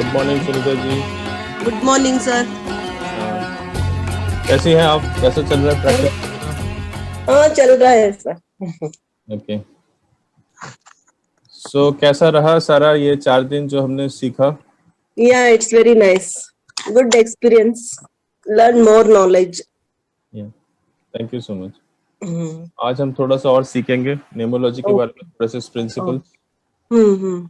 Good morning Sunita ji. Good morning sir. कैसी हैं आप? कैसा चल रहा है प्रैक्टिस? हाँ चल रहा है सर। ओके, सो कैसा रहा सारा ये 4 दिन जो हमने सीखा? Yeah, it's very nice. Good experience. Learn more knowledge. Thank you so much. Hmm. आज हम थोड़ा सा और सीखेंगे नेमोलॉजी के बारे में, प्रोसेस प्रिंसिपल। हम्म।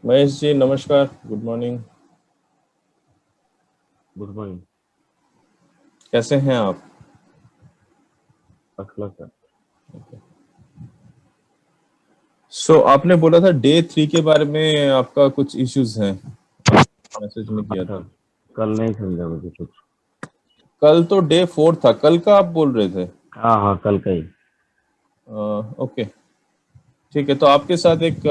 महेश जी नमस्कार, गुड मॉर्निंग। Good morning. कैसे हैं आप? सर सो आपने बोला था डे 3 के बारे में आपका कुछ इश्यूज हैं, मैसेज में किया था। कल नहीं समझा मुझे कुछ। कल तो डे 4 था, कल का आप बोल रहे थे? हाँ कल का ही। ओके ठीक है, तो आपके साथ एक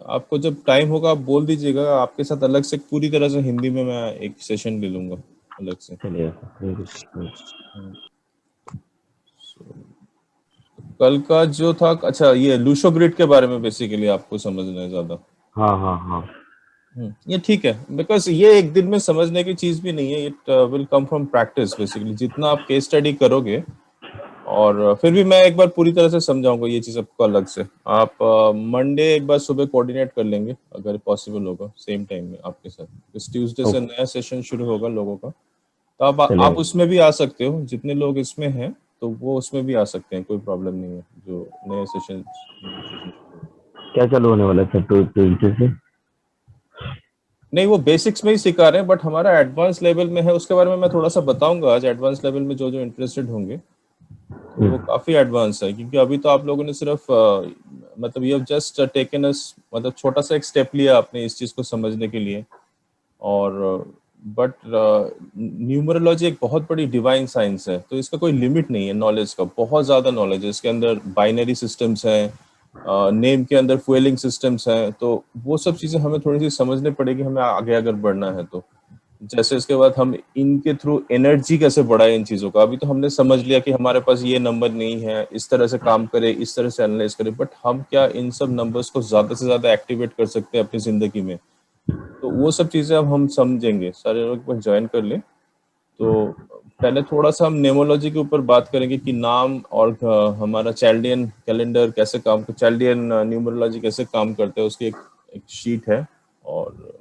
आपको जब टाइम होगा आप बोल दीजिएगा, आपके साथ अलग से पूरी तरह से हिंदी में मैं एक सेशन ले लूंगा अलग से। चलिए कल का जो था, अच्छा ये लूशो ग्रिड के बारे में बेसिकली आपको समझना है ज्यादा। हाँ ये ठीक है, बिकॉज ये एक दिन में समझने की चीज भी नहीं है, it will come from practice basically. जितना आप केस स्टडी करोगे, और फिर भी मैं एक बार पूरी तरह से समझाऊंगा ये चीज आपको अलग से। आप मंडे एक बार सुबह कोऑर्डिनेट कर लेंगे अगर पॉसिबल होगा, सेम टाइम में आपके साथ। इस ट्यूसडे से नया सेशन शुरू होगा लोगों का, तो आप उसमें भी आ सकते हो। जितने लोग इसमें हैं तो वो उसमें भी आ सकते हैं, कोई प्रॉब्लम नहीं है। जो नए सेशन क्या चालू होने वाला है ट्यूजडे से? नहीं, वो बेसिक्स में ही सिखा रहे हैं, बट हमारा एडवांस लेवल में है, उसके बारे में मैं थोड़ा सा बताऊंगा आज। एडवांस लेवल में जो जो इंटरेस्टेड होंगे तो वो काफी एडवांस है, क्योंकि अभी तो आप लोगों ने सिर्फ मतलब यू हैव जस्ट टेकन अस, मतलब छोटा सा एक स्टेप लिया आपने इस चीज को समझने के लिए। और बट न्यूमरोलॉजी एक बहुत बड़ी डिवाइन साइंस है, तो इसका कोई लिमिट नहीं है नॉलेज का। बहुत ज्यादा नॉलेज है इसके अंदर। बाइनरी सिस्टम्स हैं, नेम के अंदर फुएलिंग सिस्टम्स हैं, तो वो सब चीजें हमें थोड़ी सी समझनी पड़ेगी हमें आगे अगर बढ़ना है तो। जैसे इसके बाद हम इनके थ्रू एनर्जी कैसे बढ़ाए इन चीजों का। अभी तो हमने समझ लिया कि हमारे पास ये नंबर नहीं है, इस तरह से काम करे, इस तरह से एनालाइज करे, बट हम क्या इन सब नंबर्स को ज्यादा से ज्यादा एक्टिवेट कर सकते हैं अपनी जिंदगी में। तो वो सब चीजें अब हम समझेंगे। सारे लोग बस ज्वाइन कर ले। तो पहले थोड़ा सा हम नेमोलॉजी के ऊपर बात करेंगे कि नाम और हमारा चाइल्डियन कैलेंडर कैसे काम, चाइल्डियन न्यूमरोलॉजी कैसे काम करते हैं, उसकी एक शीट है। और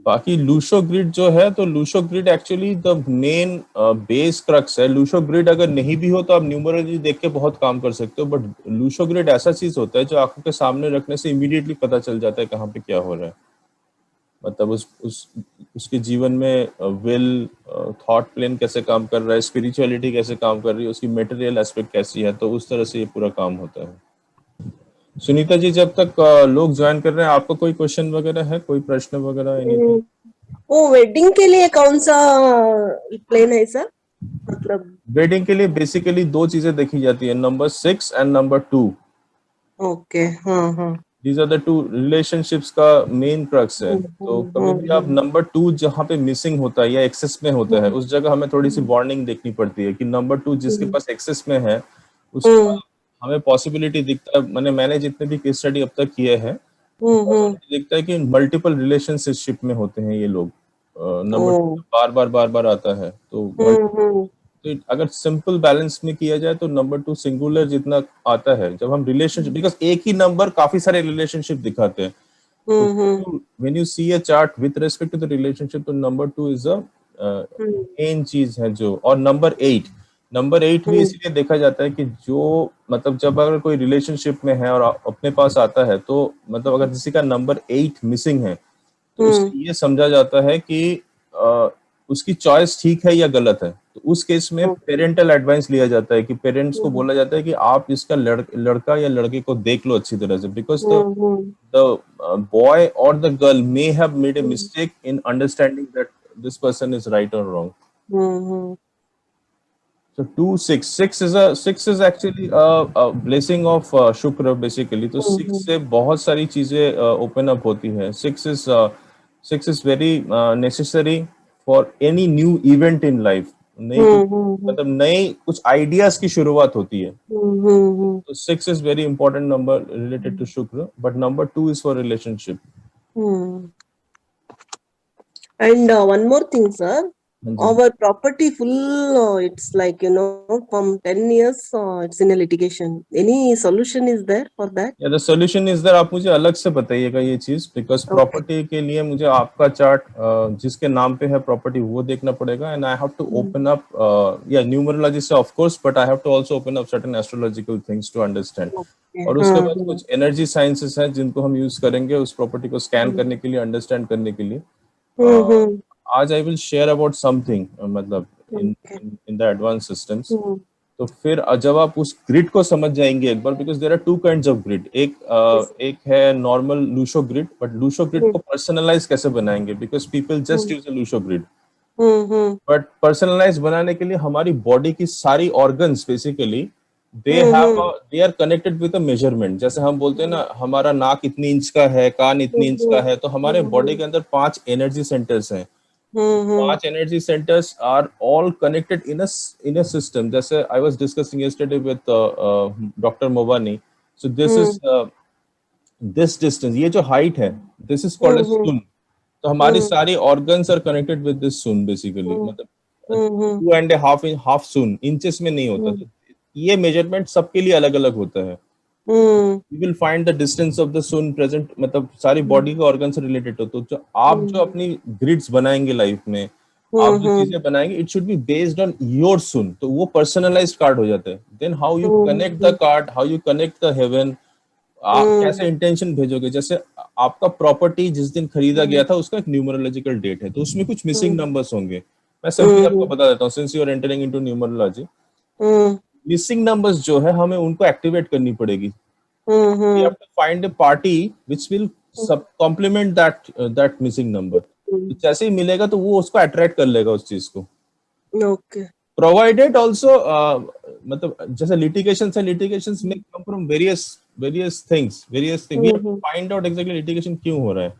बाकी लूशो ग्रिड जो है, तो Lo Shu grid actually the main base crux है। लूशो ग्रिड अगर नहीं भी हो तो आप न्यूमरोलॉजी देख के बहुत काम कर सकते हो, बट लूशो ग्रिड ऐसा चीज होता है जो आंखों के सामने रखने से इमीडिएटली पता चल जाता है कहाँ पे क्या हो रहा है। मतलब उसके जीवन में विल, थॉट प्लेन कैसे काम कर रहा है, स्पिरिचुअलिटी कैसे काम कर रही है, उसकी मटेरियल एस्पेक्ट कैसी है, तो उस तरह से ये पूरा काम होता है। सुनीता जी, जब तक लोग ज्वाइन कर रहे हैं, आपका कोई क्वेश्चन वगैरह है, कोई प्रश्न वगैरह? एनीथिंग? वो वेडिंग के लिए कौन सा प्लेन है सर? मतलब वेडिंग के लिए बेसिकली दो चीजें देखी जाती है, नंबर 6 एंड नंबर 2। ओके। हाँ। These are the two relationships का मेन क्रक्स है। तो कभी भी आप नंबर 2 जहाँ पे मिसिंग होता है या एक्सेस में होता है, उस जगह हमें थोड़ी सी वार्निंग देखनी पड़ती है कि नंबर 2 जिसके पास एक्सेस में है उसका हमें पॉसिबिलिटी दिखता है। मैंने जितने भी केस स्टडी अब तक किए हैं, दिखता है कि मल्टीपल रिलेशनशिप में होते हैं ये लोग। नंबर बार बार आता है, तो अगर सिंपल बैलेंस में किया जाए तो नंबर 2 सिंगुलर जितना आता है। जब हम रिलेशनशिप, बिकॉज एक ही नंबर काफी सारे रिलेशनशिप दिखाते हैं, तो when you see a chart with respect to the relationship, तो नंबर 2 इज अ मेन चीज है जो। और नंबर 8 भी इसलिए देखा जाता है कि जो मतलब जब अगर कोई रिलेशनशिप में है और अपने पास आता है, तो मतलब अगर किसी का नंबर 8 मिसिंग है तो उससे ये समझा जाता है कि उसकी चॉइस ठीक है या गलत है। तो उस केस में पेरेंटल एडवाइस लिया जाता है कि पेरेंट्स को बोला जाता है कि आप इसका लड़का या लड़के को देख लो अच्छी तरह से, बिकॉज द बॉय और the girl may have made a mistake in understanding that this person is right और wrong. So 6 is actually a blessing of Shukra basically. तो 6 से बहुत सारी चीजें open up होती है। 6 is very necessary for any new event in life. नई कुछ मतलब नई कुछ आइडियाज की शुरुआत होती है। तो 6 is very important number related to Shukra, but number 2 is for relationship. And one more thing, sir. हाँ जी। Our property full, it's like, from 10 years, it's in a litigation. Any solution is there for that? या the solution is that, आप मुझे अलग से बताइएगा ये चीज, because Okay. Property के लिए मुझे आपका चार्ट जिसके नाम पे है प्रॉपर्टी वो देखना पड़ेगा, and I have to open up या न्यूमरोलॉजी से of course, but I have to also open up certain astrological things to understand. Okay. और उसके बाद कुछ एनर्जी साइंसेस हैं जिनको हम यूज करेंगे उस प्रॉपर्टी को स्कैन करने के लिए, अंडरस्टैंड करने के लिए। आज आई विल शेयर अबाउट समथिंग, मतलब इन इन द एडवांस सिस्टम्स। तो फिर जब आप उस ग्रिड को समझ जाएंगे एक बार, because there are two kinds of grid, एक है normal Lo Shu grid, but Lo Shu grid को पर्सनलाइज कैसे बनाएंगे, because people just use a Lo Shu grid. But personalise बनाने के लिए हमारी बॉडी की सारी organs basically they are connected with a measurement. जैसे हम बोलते हैं ना, हमारा नाक इतनी इंच का है, कान इतनी इंच का है, तो हमारे बॉडी के अंदर 5 एनर्जी सेंटर्स हैं। 5 energy centers are all connected in a system. जैसे I was discussing yesterday with Dr. Mobani. So this is this distance, ये जो height है, this is called as sun. तो हमारी सारी organs are connected with this sun basically. मतलब 2.5 sun, inches में नहीं होता। तो ये measurement सबके लिए अलग अलग होता है। You will find the distance of the sun present, मतलब सारी बॉडी के ऑर्गन से रिलेटेड हो। तो आप जो अपनी ग्रिड्स बनाएंगे लाइफ में, आप जो चीजें बनाएंगे, it should be based on your sun, तो वो पर्सनलाइज्ड कार्ड हो जाता है। Then how you connect the card, how you connect the heaven, आप कैसे इंटेंशन भेजोगे। जैसे आपका प्रॉपर्टी जिस दिन खरीदा गया था उसका एक न्यूमरोलॉजिकल डेट है, तो उसमें कुछ मिसिंग नंबर्स होंगे। मैं सिंपली आपको बता देता हूँ, since you are entering into numerology, missing numbers जो है हमें उनको एक्टिवेट करनी पड़ेगी। We have to find a party which will complement that missing number. तो जैसे ही मिलेगा तो वो उसको अट्रैक्ट कर लेगा उस चीज को। Okay. Provided also मतलब जैसे litigations है, litigations may come from various things. We have to find out exactly litigation क्यों हो रहा है।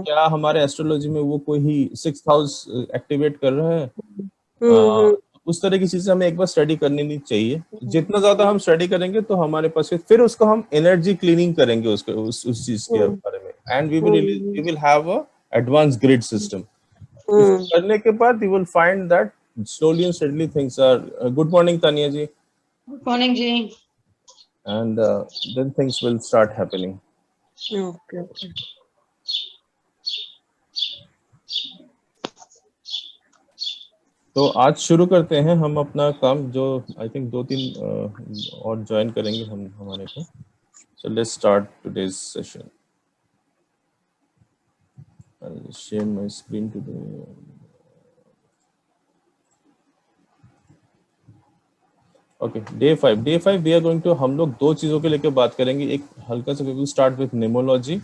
क्या हमारे एस्ट्रोलॉजी में वो कोई ही 6th हाउस एक्टिवेट कर रहा है। उस तरह की चीजें हमें एक बार स्टडी करनी नहीं चाहिए। जितना ज्यादा हम स्टडी करेंगे तो हमारे पास फिर उसको हम एनर्जी क्लीनिंग करेंगे उस चीज के बारे में, and we will have a advance grid system. करने के बाद you will find that slowly and steadily things are good morning Tanya ji. Good morning ji. And then things will start happening. Okay. तो आज शुरू करते हैं हम अपना काम, जो आई थिंक 2-3 और ज्वाइन करेंगे हम हमारे को। So let's start today's session. I will share my screen today. Okay, day 5 we are going to, हम लोग 2 चीज़ों के लेकर बात करेंगे। एक हल्का सा we will start with numerology,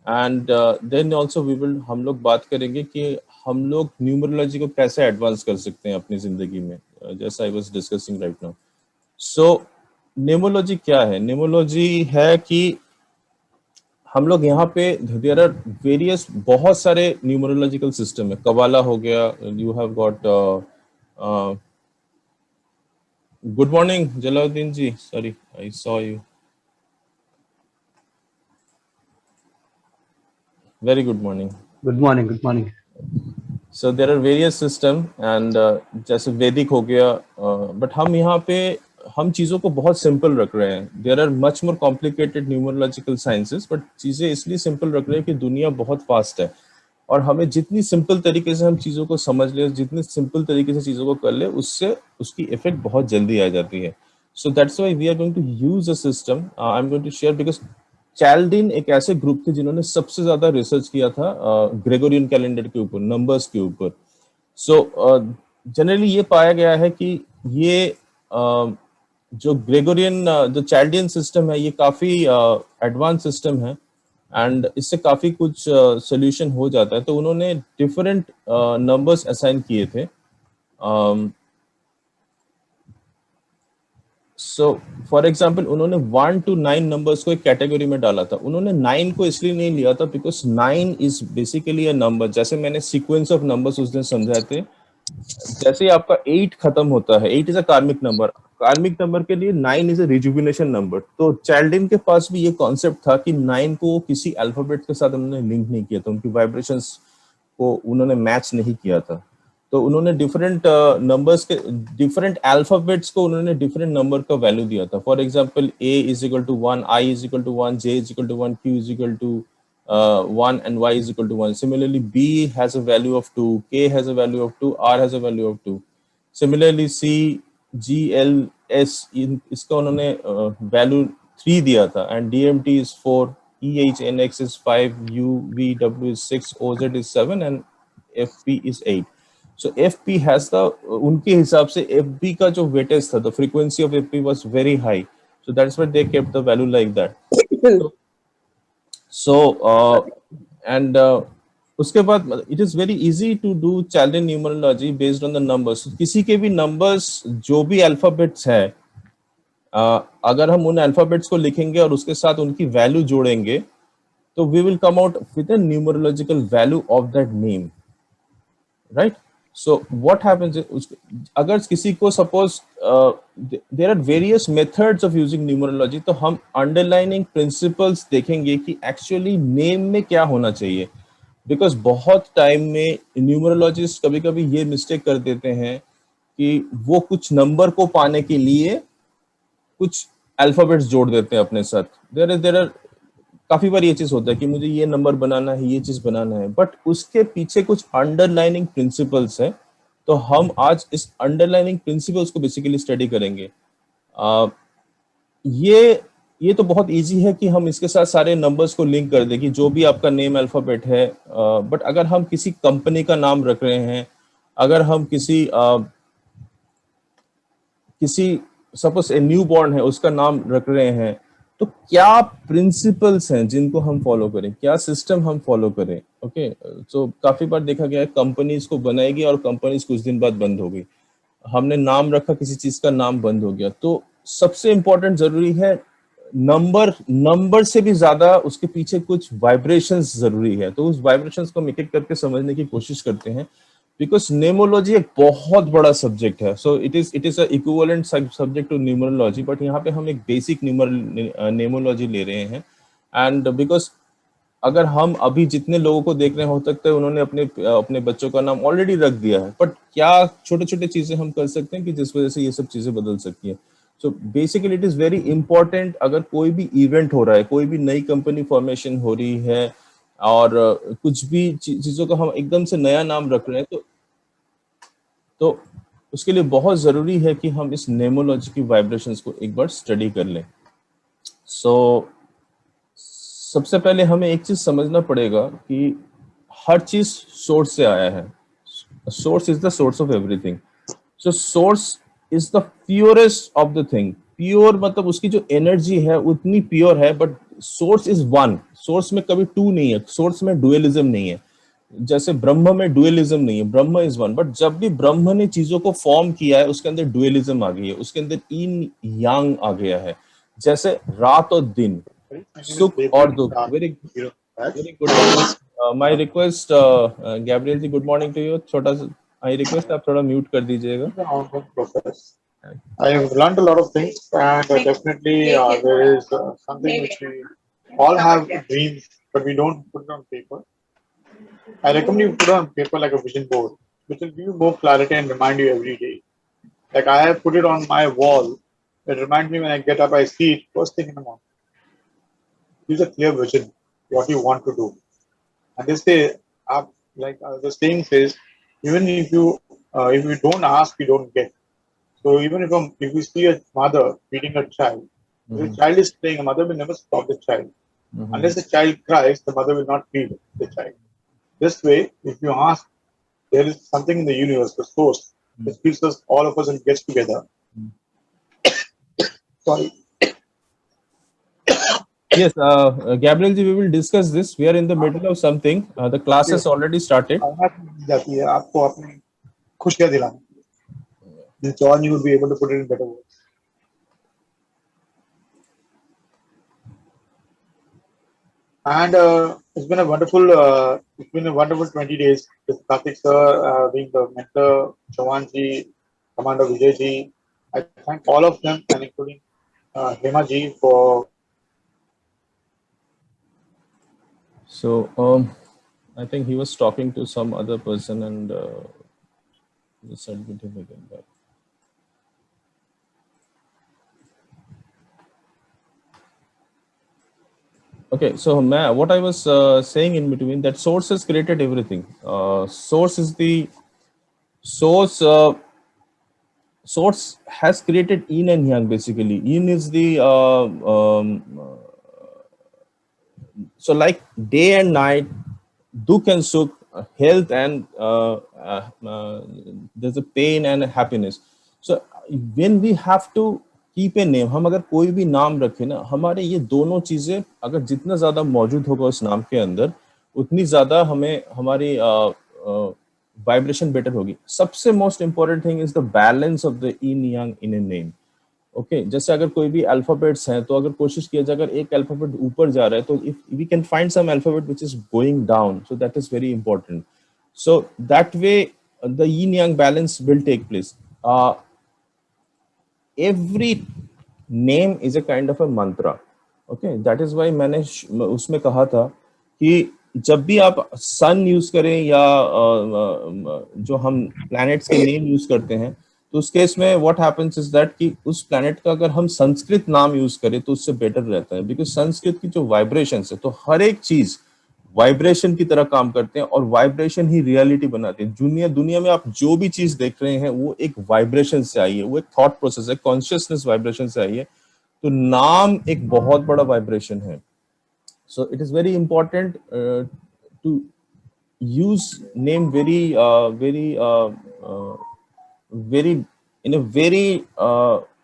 and then also we will, हम लोग बात करेंगे कि हम लोग न्यूमरोलॉजी को कैसे एडवांस कर सकते हैं अपनी जिंदगी में, जैसा I was discussing right now. So numerology क्या है? न्यूमरोलॉजी है कि हम लोग यहाँ पे देयर आर वेरियस, बहुत सारे न्यूमरोलॉजिकल सिस्टम है। कबाला हो गया, you have got good morning Jalauddin ji, sorry I saw you, very good morning. Good morning, good morning. So there are various system, and जैसे वैदिक हो गया, बट हम यहाँ पे हम चीज़ों को बहुत सिंपल रख रहे हैं। There are much more complicated numerological sciences, but चीज़ें इसलिए सिंपल रख रहे हैं कि दुनिया बहुत फास्ट है, और हमें जितनी सिंपल तरीके से हम चीज़ों को समझ ले, जितनी सिंपल तरीके से चीज़ों को कर ले, उससे उसकी इफेक्ट बहुत जल्दी आ जाती है। So that's why we are going to use a system I am going to share, because Chaldean एक ऐसे ग्रुप थे जिन्होंने सबसे ज्यादा रिसर्च किया था ग्रेगोरियन कैलेंडर के ऊपर, नंबर्स के ऊपर। सो जनरली ये पाया गया है कि ये जो ग्रेगोरियन जो चैल्डियन सिस्टम है, ये काफी एडवांस सिस्टम है, एंड इससे काफी कुछ सोल्यूशन हो जाता है। तो उन्होंने डिफरेंट नंबर्स असाइन किए थे। सो फॉर एग्जाम्पल उन्होंने 1 to 9 नंबर्स को एक कैटेगरी में डाला था। उन्होंने 9 को इसलिए नहीं लिया था because 9 is basically a number, जैसे मैंने सीक्वेंस ऑफ नंबर्स उस दिन समझाए थे, जैसे ही आपका 8 खत्म होता है, 8 इज अ कार्मिक नंबर, कार्मिक नंबर के लिए 9 इज अ रिजुविनेशन नंबर। तो चाइल्डिन के पास भी ये कॉन्सेप्ट था कि 9 को किसी अल्फाबेट के साथ उन्होंने लिंक नहीं किया था, उनकी वाइब्रेशंस को उन्होंने मैच नहीं किया था। तो उन्होंने डिफरेंट नंबर्स के डिफरेंट अल्फाबेट्स को उन्होंने डिफरेंट नंबर का वैल्यू दिया था। For example A is equal to 1, I is equal to 1, J is equal to 1, Q is equal to 1 and Y is equal to 1. Similarly, B has a value of 2, K has a value of 2, R has a value of 2. Similarly, C, G, L, S इसका उन्होंने value 3 दिया था, and DMT is 4, EH, NX is 5, U, V, W is 6, OZ is 7 and FP is 8. So FP has the उनके हिसाब से FP का जो weightage था, the frequency of FP was very high. So that's why they kept the value like that. So and उसके बाद it is very easy to do Chaldean numerology based on the numbers. किसी के भी numbers जो भी alphabets है, अगर हम उन alphabets को लिखेंगे और उसके साथ उनकी value जोड़ेंगे, तो we will come out with a numerological value of that name, right? So what happens is, अगर किसी को suppose there are various methods of using numerology, तो हम underlining principles देखेंगे कि actually name में क्या होना चाहिए। बिकॉज बहुत टाइम में न्यूमरोलॉजिस्ट कभी कभी ये मिस्टेक कर देते हैं कि वो कुछ नंबर को पाने के लिए कुछ अल्फाबेट्स जोड़ देते हैं अपने साथ। देयर आर काफी बार ये चीज होता है कि मुझे ये नंबर बनाना है, ये चीज बनाना है, बट उसके पीछे कुछ अंडरलाइनिंग प्रिंसिपल्स है। तो हम आज इस अंडरलाइनिंग प्रिंसिपल्स को बेसिकली स्टडी करेंगे। ये तो बहुत इजी है कि हम इसके साथ सारे नंबर्स को लिंक कर दें कि जो भी आपका नेम अल्फाबेट है। बट अगर हम किसी कंपनी का नाम रख रहे हैं, अगर हम किसी सपोज न्यू बॉर्न है उसका नाम रख रहे हैं, तो क्या प्रिंसिपल्स हैं जिनको हम फॉलो करें, क्या सिस्टम हम फॉलो करें। ओके, सो काफी बार देखा गया है कंपनीज को बनाएगी और कंपनीज कुछ दिन बाद बंद हो गई। हमने नाम रखा, किसी चीज का नाम बंद हो गया। तो सबसे इंपॉर्टेंट जरूरी है नंबर से भी ज्यादा उसके पीछे कुछ वाइब्रेशंस जरूरी है। तो उस वाइब्रेशंस को हम एक एक करके समझने की कोशिश करते हैं, बिकॉज नेमोलॉजी एक बहुत बड़ा सब्जेक्ट है। So it is equivalent subject to numerology, but यहाँ पे हम एक बेसिक नेमोलॉजी ले रहे हैं। एंड बिकॉज अगर हम अभी जितने लोगों को देख रहे हैं, हो सकता है उन्होंने अपने बच्चों का नाम ऑलरेडी रख दिया है, बट क्या छोटे छोटे चीजें हम कर सकते हैं कि जिस वजह से ये सब चीजें बदल सकती हैं। So basically it is very important, अगर कोई भी इवेंट हो रहा है, कोई भी नई कंपनी फॉर्मेशन हो रही है और कुछ भी चीजों का हम एकदम से नया नाम रख रहे हैं, तो उसके लिए बहुत जरूरी है कि हम इस नेमोलॉजी की वाइब्रेशंस को एक बार स्टडी कर लें। सो सबसे पहले हमें एक चीज समझना पड़ेगा कि हर चीज सोर्स से आया है। Source is the source of everything. So source is the purest of the thing. Pure मतलब उसकी जो एनर्जी है उतनी प्योर है, but source is one. Source में कभी टू नहीं है, सोर्स में डुअलिज्म नहीं है। जैसे ब्रह्म में डुअलिज्म नहीं है, ब्रह्म इज वन। बट जब भी ब्रह्म ने चीजों को फॉर्म किया है, उसके अंदर डुअलिज्म आ गई है, उसके अंदर इन यांग आ गया है। जैसे रात और दिन, सुख और दुख। Very good morning. My request Gabriel ji, good morning to you. छोटा सा आई रिक्वेस्ट, आप थोड़ा म्यूट कर दीजिएगा। I have learned a lot of things, and definitely there is something which we all have dreams, but we don't put it on paper. I recommend you put it on paper like a vision board, which will give you more clarity and remind you every day. Like I have put it on my wall. It reminds me when I get up, I see it first thing in the morning. Use a clear vision, what you want to do. And they say, like the saying says, even if you don't ask, you don't get. So even if we see a mother feeding a child, if the child is playing, a mother will never stop the child. Unless the child cries, the mother will not feed the child. This way, if you ask, there is something in the universe, the source, which keeps us, all of us, and gets together. Sorry. Yes, Gabriel ji, we will discuss this. We are in the middle of something. The class has already started. जाती है आपको अपनी खुशियां दिलाने। John, you will be able to put it in better words. And it's been a wonderful 20 days with Karthik sir being the mentor, Chawanji, Commander Vijayji. I thank all of them and including Hema ji for. So I think he was talking to some other person and just admit him again back. Okay, so what I was saying in between, that source has created everything. Source is the source. Source has created yin and yang. Basically, yin is the so like day and night, dukh and sukh, health and there's a pain and a happiness. So when we have to keep a name, हम अगर कोई भी नाम रखें ना, हमारे ये दोनों चीजें अगर जितना ज्यादा मौजूद होगा उस नाम के अंदर, उतनी ज्यादा हमें हमारी वाइब्रेशन बेटर होगी. सबसे most important thing is the balance of the yin yang in a name. Okay जैसे अगर कोई भी अल्फाबेट्स हैं, तो अगर कोशिश किया जाए अगर एक अल्फाबेट ऊपर जा रहा है, तो if we can find some alphabet which is going down, so that is very important. So that way the yin yang balance will take place. Every name is a kind of a mantra. Okay that is why मैंने उसमें कहा था कि जब भी आप सन use करें या जो हम प्लैनेट्स के नेम यूज करते हैं, तो उस केस में व्हाट हैपेंस इज दैट कि उस प्लैनेट का अगर हम संस्कृत नाम यूज करें तो उससे बेटर रहता है, बिकॉज संस्कृत की जो वाइब्रेशन है, तो हर एक चीज वाइब्रेशन की तरह काम करते हैं और वाइब्रेशन ही रियलिटी बनाते हैं. दुनिया में आप जो भी चीज देख रहे हैं वो एक वाइब्रेशन से आई है, वो एक थॉट प्रोसेस है, कॉन्शियसनेस वाइब्रेशन से आई है. तो नाम एक बहुत बड़ा वाइब्रेशन है. So it is very important to use name very in a very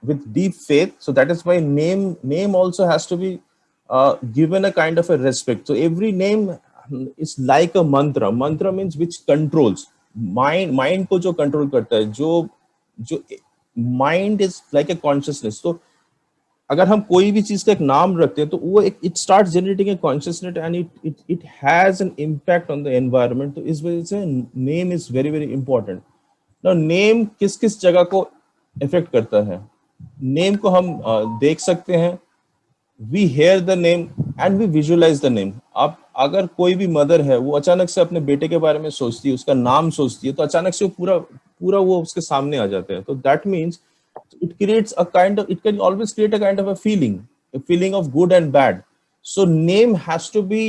with deep faith. So that is why name also has to be given a kind of a respect. So every name is like a mantra means which controls mind को जो control करता है, जो mind is like a consciousness. तो अगर हम कोई भी चीज का एक नाम रखते हैं, तो वो एक it start generating a consciousness and it has an impact on the environment. तो इस वजह से name is very very important. Now name किस किस जगह को इफेक्ट करता है? नेम को हम देख सकते हैं, we hear the name and we visualise the name. अब अगर कोई भी मदर है, वो अचानक से अपने बेटे के बारे में सोचती है, उसका नाम सोचती है, तो अचानक से पूरा वो उसके सामने आ जाता है. तो that means it creates a kind of, it can always create a kind of a feeling of good and bad. So name has to be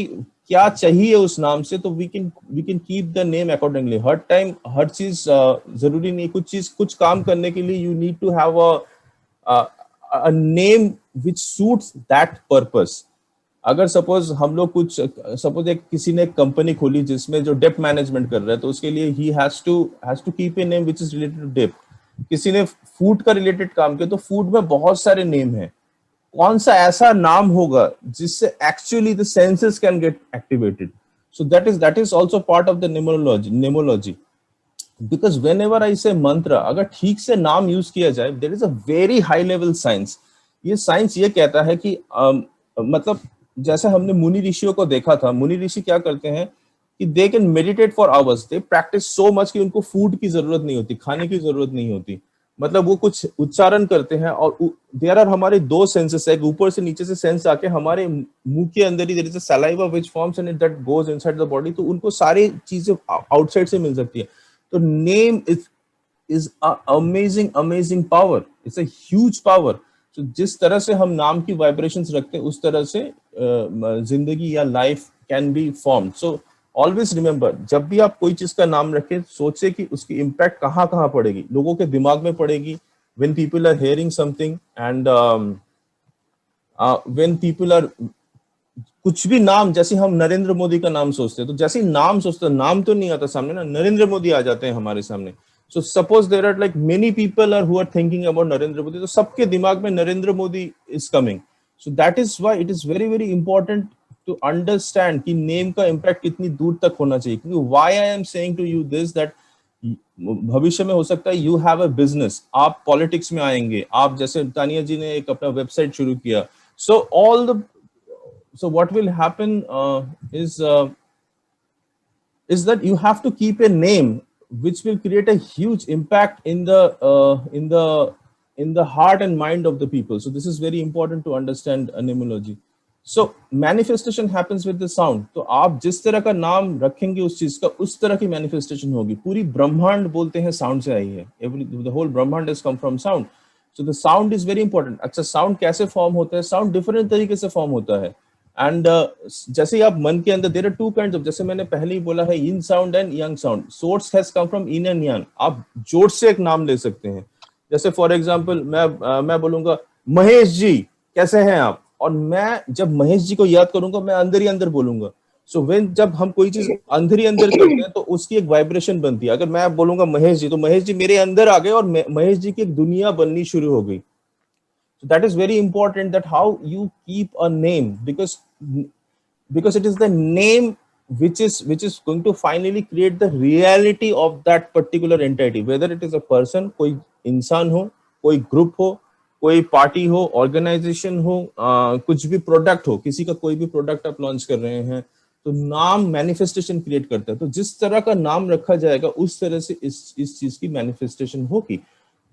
क्या चाहिए उस नाम से, तो we can keep the name accordingly. हर time हर चीज जरूरी नहीं, कुछ काम करने के लिए you need to have a name which suits that purpose. अगर सपोज हम लोग किसी ने एक कंपनी खोली जिसमें जो डेप्ट मैनेजमेंट कर रहा है, तो उसके लिए he has to keep a name which is related to debt. किसी ने फूड का रिलेटेड काम किया, तो फूड में बहुत सारे नेम हैं. कौन सा ऐसा नाम होगा जिससे actually the senses can get activated? So that is also part of the nameology. Because whenever I say mantra, अगर ठीक से नाम यूज किया जाए, there is a very high level science. ये साइंस ये कहता है कि मतलब जैसे हमने मुनि ऋषियों को देखा था, मुनि ऋषि क्या करते हैं कि they can meditate for hours, they practice so much कि उनको फूड की जरूरत नहीं होती, खाने की जरूरत नहीं होती. मतलब वो कुछ उच्चारण करते हैं और देयर आर हमारे दो सेंसेस है, ऊपर से नीचे से सेंस आके हमारे मुंह के अंदर ही there is a saliva which forms and that goes inside the body. तो उनको सारी चीजें आउटसाइड से मिल सकती है. तो name is amazing power, it's a huge power. तो जिस तरह से हम नाम की वाइब्रेशंस रखते हैं, उस तरह से जिंदगी या life can be formed. So always remember, जब भी आप कोई चीज का नाम रखें, सोचे कि उसकी इम्पैक्ट कहाँ कहाँ पड़ेगी, लोगों के दिमाग में पड़ेगी. When people are hearing something and when people are, कुछ भी नाम, जैसे हम नरेंद्र मोदी का नाम सोचते हैं, तो जैसे ही नाम सोचते हैं, नाम तो नहीं आता सामने ना, नरेंद्र मोदी आ जाते हैं हमारे सामने. So suppose there are like many people are who are thinking about Narendra Modi, तो सबके दिमाग में Narendra Modi is coming. So that is why it is very very important to understand कि नेम का इम्पैक्ट कितनी दूर तक होना चाहिए. क्योंकि why I am saying to you this, that भविष्य में हो सकता है you have a business, आप पॉलिटिक्स में आएंगे, आप जैसे तानिया जी ने एक अपना वेबसाइट शुरू किया. So all the so what will happen is that you have to keep a name which will create a huge impact in the heart and mind of the people. So this is very important to understand numerology. So manifestation happens with the sound. तो आप जिस तरह का नाम रखेंगे उस चीज का, उस तरह की manifestation होगी. पूरी ब्रह्मांड बोलते हैं sound से आई है. The whole ब्रह्मांड has come from sound. So the sound is very important. अच्छा, sound कैसे form होता है? Sound different तरीके से form होता है. एंड जैसे ही आप मन के अंदर, there are two kinds of, जैसे मैंने पहले ही बोला है, yin sound and yang sound. Source has come from yin and yang. आप जोर से एक नाम ले सकते हैं. जैसे फॉर एग्जांपल मैं बोलूंगा महेश जी कैसे हैं आप, और मैं जब महेश जी को याद करूंगा मैं अंदर ही अंदर बोलूंगा. सो व्हेन जब हम कोई चीज अंदर ही अंदर करते हैं तो उसकी एक वाइब्रेशन बनती है. अगर मैं बोलूंगा महेश जी, तो महेश जी मेरे अंदर आ गए और महेश जी की एक दुनिया बननी शुरू हो गई. So that is very important, that how you keep a name, because it is the name which is going to finally create the reality of that particular entity, whether it is a person, कोई इंसान हो, कोई group हो, कोई party हो, organisation हो, कुछ भी प्रोडक्ट हो, किसी का कोई भी प्रोडक्ट आप लॉन्च कर रहे हैं, तो नाम मैनिफेस्टेशन क्रिएट करता है. तो जिस तरह का नाम रखा जाएगा उस तरह से इस चीज की मैनिफेस्टेशन होगी.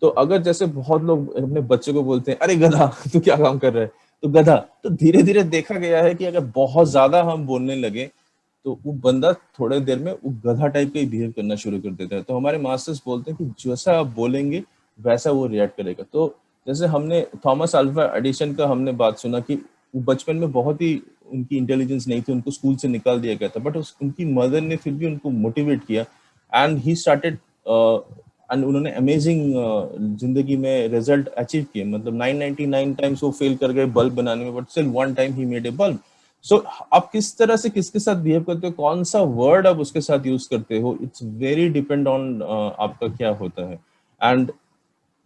तो अगर जैसे बहुत लोग अपने बच्चे को बोलते हैं अरे गधा तू क्या काम कर रहा है, तो गधा, तो धीरे धीरे देखा गया है कि अगर बहुत ज्यादा हम बोलने लगे तो वो बंदा थोड़े देर में वो गधा टाइप का ही बिहेव करना शुरू कर देता है. तो हमारे मास्टर्स बोलते हैं कि जैसा आप बोलेंगे वैसा वो रिएक्ट करेगा. तो जैसे हमने थॉमस अल्वा एडिसन का हमने बात सुना कि वो बचपन में बहुत ही उनकी इंटेलिजेंस नहीं थी, उनको स्कूल से निकाल दिया गया था, बट उनकी मदर ने फिर भी उनको मोटिवेट किया एंड ही स्टार्टेड एंड उन्होंने अमेजिंग जिंदगी में रिजल्ट अचीव किए. मतलब 999 टाइम्स वो फेल कर गए बल्ब बनाने में, बट स्टिल वन टाइम ही मेड ए बल्ब. सो आप किस तरह से किसके साथ बिहेव करते हो, कौन सा वर्ड आप उसके साथ यूज करते हो, इट्स वेरी डिपेंड ऑन आपका क्या होता है. And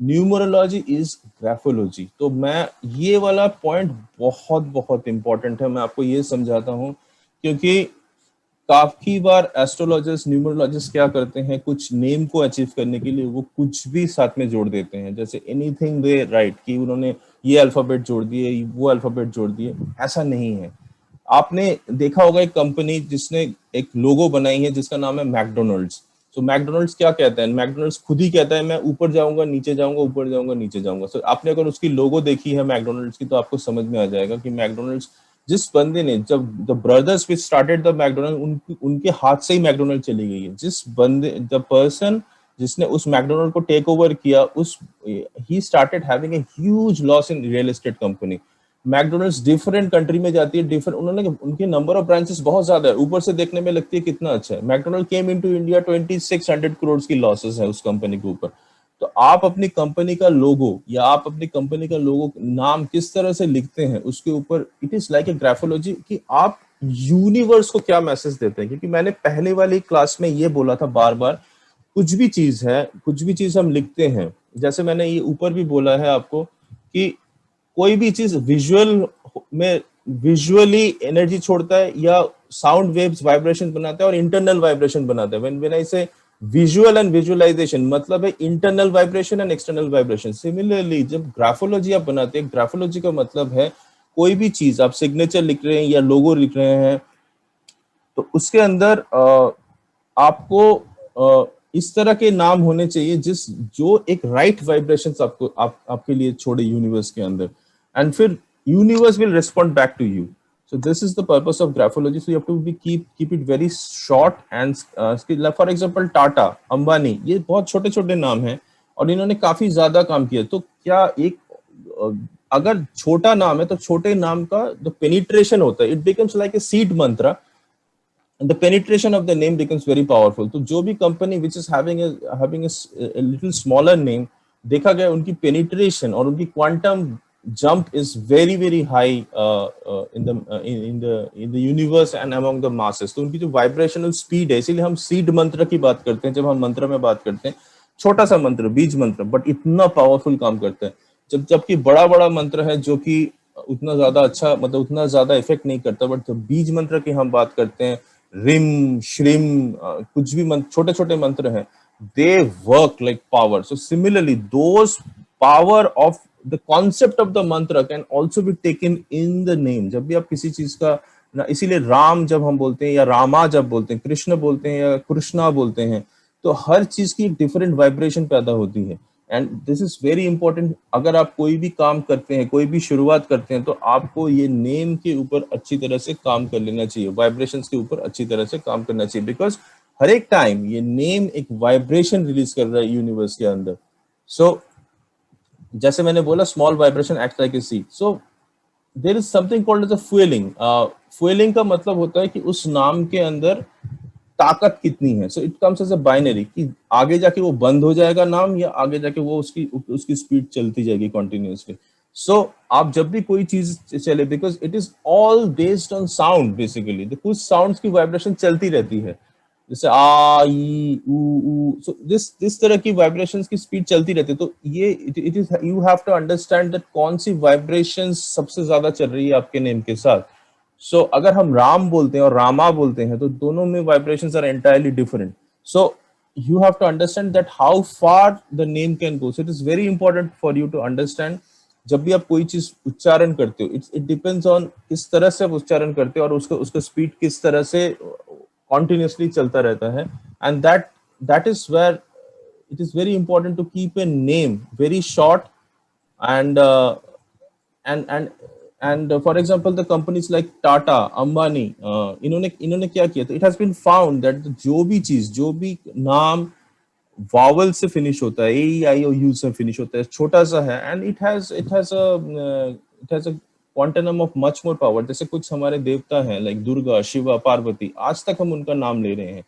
numerology is graphology. तो मैं ये वाला पॉइंट बहुत बहुत इंपॉर्टेंट है, मैं आपको ये समझाता हूँ, क्योंकि काफी बार एस्ट्रोलॉजर्स, न्यूमरोलॉजिस्ट क्या करते हैं, कुछ नेम को अचीव करने के लिए वो कुछ भी साथ में जोड़ देते हैं. जैसे एनीथिंग दे राइट, कि उन्होंने ये अल्फाबेट जोड़ दिए, वो अल्फाबेट जोड़ दिए. ऐसा नहीं है. आपने देखा होगा एक कंपनी जिसने एक लोगो बनाई है जिसका नाम है मैकडोनल्ड्स. तो मैकडोनल्ड्स क्या कहता है, मैकडोनल्ड्स खुद ही कहता है मैं ऊपर जाऊंगा नीचे जाऊंगा, ऊपर जाऊंगा नीचे जाऊंगा. सो आपने अगर उसकी लोगो देखी है मैकडोनल्ड्स की, तो आपको समझ में आ जाएगा कि मैकडोनल्ड्स, जिस बंदे ने, जब the brothers which started the McDonald, उनके हाथ से ही मैकडोनल्ड चली गई है. जिस बंदे, द पर्सन जिसने उस मैकडोनल्ड को टेक ओवर किया, उस he started having a huge loss in real estate company. McDonald's different country में जाती है, डिफरेंट, उन्होंने, उनके नंबर ऑफ ब्रांचेस बहुत ज्यादा है, ऊपर से देखने में लगती है कितना अच्छा है. McDonald came into India, 2600 crore की लॉसेस है उस कंपनी के ऊपर. तो आप अपनी कंपनी का लोगो या आप अपनी कंपनी का लोगो नाम किस तरह से लिखते हैं उसके ऊपर, it is like a graphology, कि आप यूनिवर्स को क्या मैसेज देते हैं. क्योंकि मैंने पहले वाली क्लास में ये बोला था बार बार, कुछ भी चीज है, कुछ भी चीज हम लिखते हैं, जैसे मैंने ये ऊपर भी बोला है आपको कि कोई भी चीज विजुअल में विजुअली एनर्जी छोड़ता है, या साउंड वेव्स वाइब्रेशन बनाता है और इंटरनल वाइब्रेशन बनाता है. व्हेन आई से विजुअल एंड विजुअलाइजेशन, मतलब है internal vibration and external vibration. Similarly जब ग्राफोलॉजी आप बनाते हैं, ग्राफोलॉजी का मतलब है कोई भी चीज आप सिग्नेचर लिख रहे हैं या लोगो लिख रहे हैं, तो उसके अंदर आपको इस तरह के नाम होने चाहिए जो एक राइट वाइब्रेशंस आपको आपके लिए छोड़े यूनिवर्स के अंदर, एंड फिर universe will respond back to you. So this is the purpose of graphology. So you have to keep it very short and for example Tata, Ambani, ये बहुत छोटे छोटे नाम हैं और इन्होंने काफी ज्यादा काम किया. तो क्या एक अगर छोटा नाम है तो छोटे नाम का जो पेनिट्रेशन होता है, it becomes like a seed मंत्र, the penetration of the name becomes very powerful. तो जो भी company which is having a little smaller name, देखा गया उनकी penetration और उनकी quantum jump is very very high in the universe and among the masses. तो उनकी जो vibrational speed है, इसीलिए हम seed मंत्र की बात करते हैं. जब हम मंत्र में बात करते हैं, छोटा सा मंत्र, बीज मंत्र, बट इतना पावरफुल काम करता है. जबकि बड़ा बड़ा मंत्र है जो कि उतना ज्यादा अच्छा, मतलब उतना ज्यादा इफेक्ट नहीं करता, बट जब बीज मंत्र की हम बात करते हैं, रिम श्रिम, कुछ भी मंत्र, छोटे छोटे मंत्र हैं, they work like power. So similarly those power of the concept of the mantra can also be taken in the name. जब भी आप किसी चीज का ना, इसीलिए राम जब हम बोलते हैं या रामा जब बोलते हैं, कृष्ण बोलते हैं या कृष्णा बोलते हैं, तो हर चीज की एक डिफरेंट वाइब्रेशन पैदा होती है. And this is very important. अगर आप कोई भी काम करते हैं, कोई भी शुरुआत करते हैं, तो आपको ये नेम के ऊपर अच्छी तरह से काम कर लेना चाहिए, वाइब्रेशंस के ऊपर अच्छी तरह से काम करना चाहिए, बिकॉज हर एक टाइम ये नेम एक वाइब्रेशन रिलीज कर रहा है यूनिवर्स के अंदर. सो जैसे मैंने बोला, small vibration act like a seed. So there is something called as a fuelling. Fuelling का मतलब होता है कि उस नाम के अंदर ताकत कितनी है. So it comes as a binary, कि आगे जाके वो बंद हो जाएगा नाम, या आगे जाके वो उसकी स्पीड चलती जाएगी कंटिन्यूअसली. सो आप जब भी कोई चीज चले, because it is all based on sound basically, तो कुछ साउंड्स की वाइब्रेशन चलती रहती है, जैसे आ ई ऊ. सो दिस तरह की वाइब्रेशंस की स्पीड चलती रहती है. तो ये it is, you have to understand that कौन सी वाइब्रेशंस सबसे ज्यादा चल रही है आपके नेम के साथ. सो अगर हम राम बोलते हैं और रामा बोलते हैं, तो दोनों में vibrations are entirely different. So you have to understand that how far the name can go. So it is very important for you to understand, जब भी आप कोई चीज उच्चारण करते हो, it depends on किस तरह से आप उच्चारण करते हो और उसका स्पीड किस तरह से continuously चलता रहता है. And that is where it is very important to keep a name very short and for example the companies like Tata, Ambani, इन्होंने क्या किया, तो it has been found that जो भी नाम vowel से फिनिश होता है, ए आई ओ यू से फिनिश होता है, छोटा सा है, and it has a quantum of much more power. जैसे कुछ हमारे देवता हैं like दुर्गा, शिवा, पार्वती, आज तक हम उनका नाम ले रहे हैं.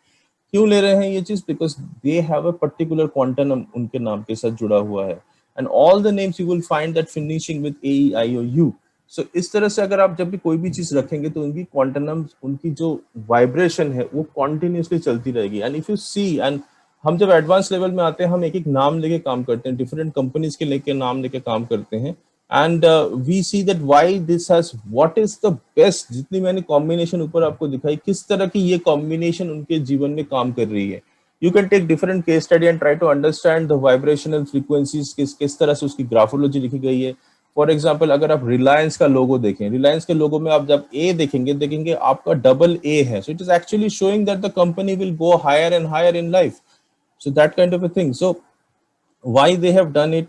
क्यों ले रहे हैं ये चीज? Because they have a particular quantum उनके नाम के साथ जुड़ा हुआ है. And all the names you will find that finishing with A I O U. So इस तरह से अगर आप जब भी कोई भी चीज रखेंगे, तो उनकी क्वांटम, उनकी जो वाइब्रेशन है वो कॉन्टिन्यूसली चलती रहेगी. And if you see, and हम जब एडवांस लेवल में आते हैं, हम एक एक नाम लेके काम करते हैं, डिफरेंट कंपनीज के लेके नाम लेके काम करते हैं. And we see that why this has, what is the best, जितनी मैंने कॉम्बिनेशन ऊपर आपको दिखाई, किस तरह की ये कॉम्बिनेशन उनके जीवन में काम कर रही है. You can take different case study and try to understand the vibrational frequencies, किस तरह से उसकी ग्राफोलॉजी लिखी गई है. फॉर एग्जाम्पल, अगर आप रिलायंस का लोगो देखें, रिलायंस के लोगो में आप जब ए देखेंगे आपका डबल ए है. So it is actually showing that the company will go higher and higher in life. So that kind of a thing. So why they have done it,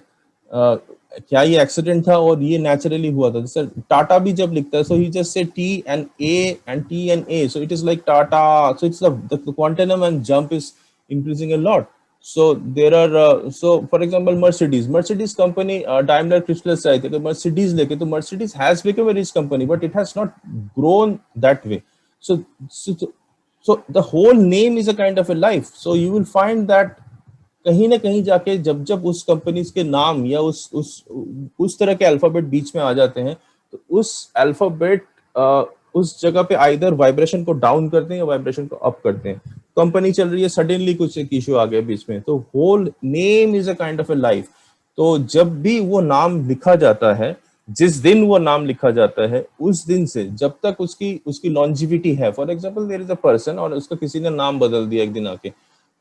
क्या ये एक्सीडेंट था और ये नेचुरली हुआ था? जैसे टाटा भी जब लिखता है, so he just say T and A, so it is like Tata. So it's the quantum and jump is increasing a lot. So there are so for example Mercedes company, Daimler Chrysler से आई थी, तो Mercedes लेके, तो Mercedes has become a rich company but it has not grown that way. So the whole name is a kind of a life. So you will find that कहीं ना कहीं जाके जब उस कंपनीज के नाम या उस तरह के अल्फाबेट बीच में आ जाते हैं, तो उस अल्फाबेट उस जगह पे आइदर वाइब्रेशन को डाउन करते हैं या वाइब्रेशन को अप करते हैं. कंपनी चल रही है, सडनली कुछ एक इश्यू आ गया बीच में, तो whole name is a kind of a life. तो जब भी वो नाम लिखा जाता है, जिस दिन वो नाम लिखा जाता है, उस दिन से जब तक उसकी लॉन्जिविटी है. For example, there is a person और उसका किसी ने नाम बदल दिया एक दिन आके,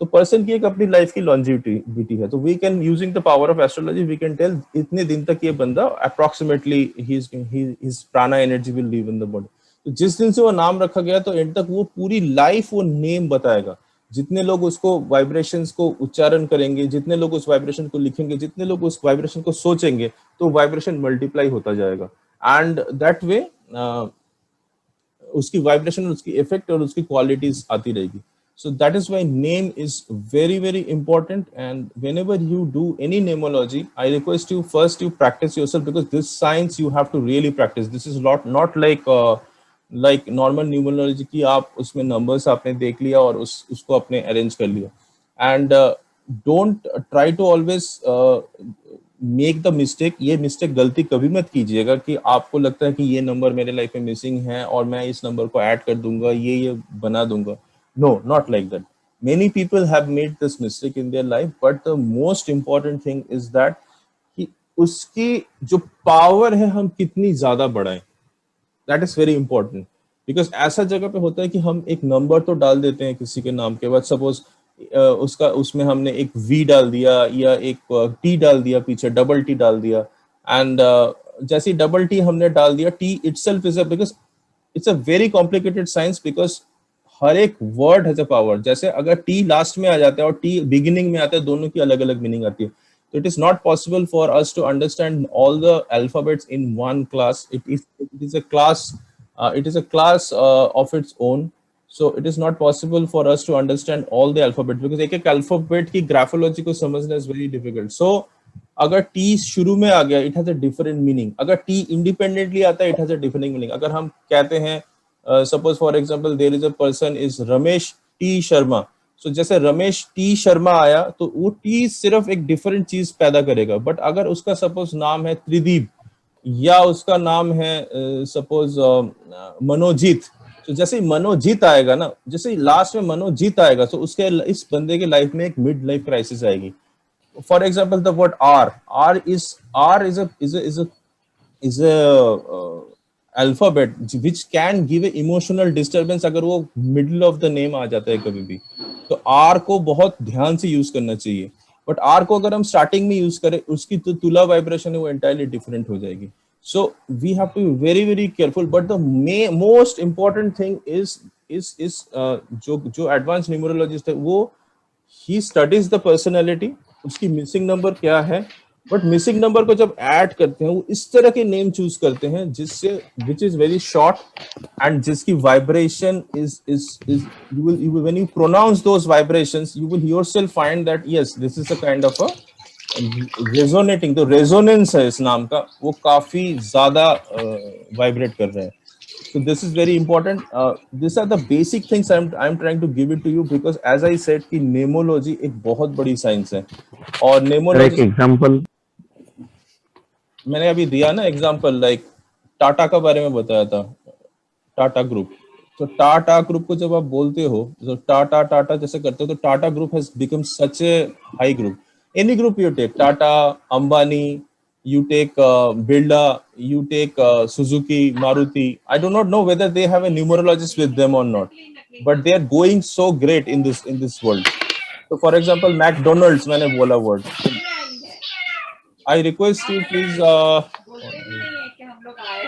तो पर्सन की एक अपनी लाइफ की लॉन्जिविटी है. तो we can, using the power of astrology, we can tell इतने दिन तक ये बंदा approximately his prana energy will live in the body. तो जिस दिन से वो नाम रखा गया, तो एंड तक वो पूरी लाइफ वो नेम बताएगा. जितने लोग उसको वाइब्रेशंस को उच्चारण करेंगे, जितने लोग उस वाइब्रेशन को लिखेंगे, जितने लोग उस वाइब्रेशन को सोचेंगे, तो वाइब्रेशन मल्टीप्लाई होता जाएगा. एंड दैट वे उसकी वाइब्रेशन, उसकी इफेक्ट और उसकी क्वालिटीज आती रहेगी. So that is why name is very, very important. And whenever you do any numerology, I request you first you practice yourself, because this science you have to really practice. This is not like normal numerology की आप उसमें numbers आपने देख लिया और उसको आपने arrange कर लिया. And don't try to always make the mistake. ये mistake गलती कभी मत कीजिएगा कि आपको लगता है कि ये number मेरे life में missing है और मैं इस number को add कर दूंगा, ये बना दूंगा. No, not like that. Many people have made this mistake in their life, but the most important thing is that कि उसकी जो power है हम कितनी ज्यादा बढ़ाएं. That is very important. Because ऐसा जगह पे होता है कि हम एक नंबर तो डाल देते हैं किसी के नाम के बाद, सपोज उसमें हमने एक V डाल दिया या एक T डाल दिया, पीछे डबल T डाल दिया, एंड जैसे डबल टी हमने डाल दिया, T itself is a, because it's a very complicated science, because हर एक वर्ड हैज अ पावर. जैसे अगर टी लास्ट में आ जाता है और टी बिगिनिंग में आता है, दोनों की अलग अलग मीनिंग आती है. So it is not possible for us to understand all the alphabets in one class. It is a class. It is a class of its own. So it is not possible for us to understand all the alphabet, because एक alphabet की graphology को समझना is very difficult. So अगर T शुरू में आ गया, it has a different meaning. अगर T independently आता है, it has a different meaning. अगर हम कहते हैं, suppose for example there is a person is Ramesh T Sharma. So जैसे रमेश टी शर्मा आया, तो वो टी सिर्फ एक डिफरेंट चीज पैदा करेगा. बट अगर उसका सपोज नाम है त्रिदीप, या उसका नाम है सपोज मनोजीत, तो जैसे ही मनोजीत आएगा ना, जैसे ही लास्ट में मनोजीत आएगा, तो उसके इस बंदे के लाइफ में एक मिड लाइफ क्राइसिस आएगी. For example the word R is alphabet which can give a emotional disturbance अगर वो मिडिल ऑफ द नेम आ जाता है कभी भी. तो आर को बहुत ध्यान से यूज करना चाहिए. बट आर को अगर हम स्टार्टिंग में यूज करें, उसकी तो तुला वाइब्रेशन है वो एंटायरली डिफरेंट हो जाएगी. So we have to be very very careful. But the most important thing is जो एडवांस न्यूमरोलॉजिस्ट है, वो ही स्टडीज द पर्सनैलिटी, उसकी मिसिंग नंबर क्या है. बट मिसिंग नंबर को जब ऐड करते हैं, वो इस तरह के नेम चूज करते हैं जिससे which is very short, and जिसकी vibration is you will when you pronounce those vibrations, you will yourself find that yes, this is a kind of a resonating. तो resonance है इस नाम का, वो काफी ज्यादा वाइब्रेट कर रहे हैं. So this is very important. These are the basic things I'm trying to give it to you, because as I said कि नेमोलॉजी एक बहुत बड़ी साइंस है. और नेमोलॉजी एग्जांपल मैंने अभी दिया ना एग्जांपल, लाइक टाटा का बारे में बताया था, टाटा ग्रुप. तो टाटा ग्रुप को जब आप बोलते हो, तो टाटा टाटा जैसे करते हो, तो Tata group has become such a high group. Any group you take, Tata, Ambani, you take Birla, you take Suzuki, Maruti. I do not know whether they have a numerologist with them or not, but they are going so great in this world. So for example, McDonald's, मैंने बोला word. I request you please,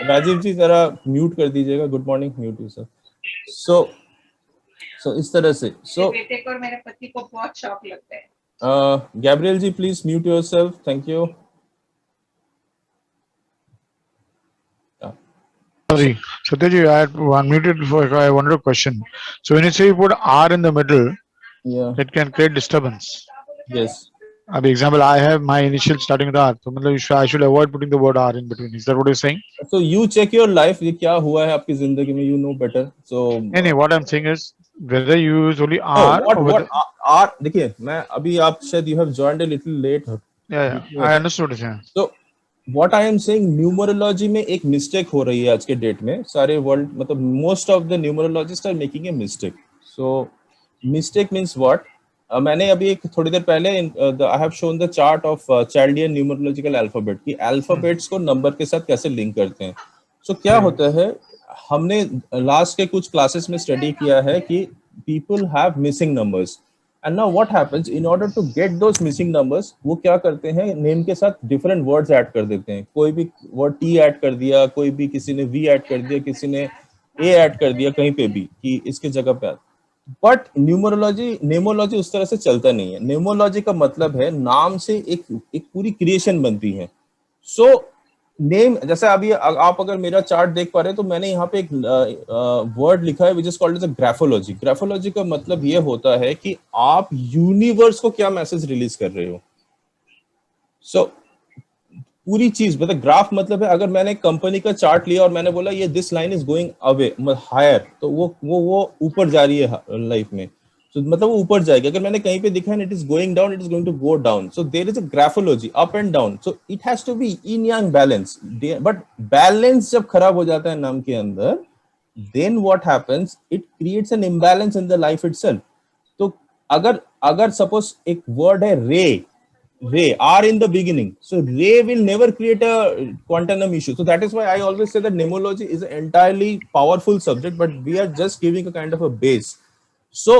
Rajiv जी जरा mute कर दीजिएगा. Good morning, mute you sir. So इस तरह से. सो बेटे को और मेरे पति को बहुत शौक लगता है. Gabriel ji please mute yourself. Thank you. Sorry, Satyaji, I had unmuted before. I wanted a question. So when you say you put R in the middle, Yeah. it can create disturbance. Yes. For example, I have my initial starting with R. So I should avoid putting the word R in between. Is that what you're saying? So you check your life. ये क्या हुआ है आपकी जिंदगी में? You know better. So What I'm saying is whether you use only no, R or whether, R देखिए, मैं अभी आप शायद you have joined a little late. yeah, I understood it. Yeah. So what I am saying, numerology में एक mistake हो रही है आज के डेट में. सारे वर्ल्ड, मतलब most of the numerologists are making a mistake. So mistake means what? मैंने अभी एक थोड़ी देर पहले I have shown the chart of Chaldean numerological alphabet की अल्फाबेट्स को नंबर के साथ कैसे लिंक करते हैं. सो क्या होता है, हमने लास्ट के कुछ क्लासेस में स्टडी किया है कि people have missing numbers. And now what happens, in order to get those missing numbers, वो क्या करते हैं, नेम के साथ डिफरेंट वर्ड्स ऐड कर देते हैं. कोई भी वर्ड टी ऐड कर दिया, कोई भी किसी ने वी ऐड कर दिया, किसी ने ए ऐड कर दिया कहीं पे भी कि इसके जगह पे. बट नेमोलॉजी उस तरह से चलता नहीं है. नेमोलॉजी का मतलब है नाम से एक पूरी क्रिएशन बनती है. सो नेम, जैसे अभी आप अगर मेरा चार्ट देख पा रहे हैं, तो मैंने यहाँ पे एक वर्ड लिखा है which is called as a graphology. Graphology का मतलब ये होता है कि आप यूनिवर्स को क्या मैसेज रिलीज कर रहे हो. सो पूरी चीज, मतलब ग्राफ मतलब है, अगर मैंने कंपनी का चार्ट लिया और मैंने बोला ये this line is going away higher, तो वो ऊपर जा रही है लाइफ में. So, मतलब वो ऊपर जाएगी. अगर मैंने कहीं पे दिखा है it is going down, it is going to go down. So there is a graphology, up and down. So it has to be in yang balance. But balance जब खराब हो जाता है नाम के अंदर, then what happens, it creates an imbalance in the life itself. तो अगर सपोज एक वर्ड है रे, R in the beginning, so ray will never create a quantum issue. So that is why I always say that nemology is an entirely powerful subject, but we are just giving a kind of a base. So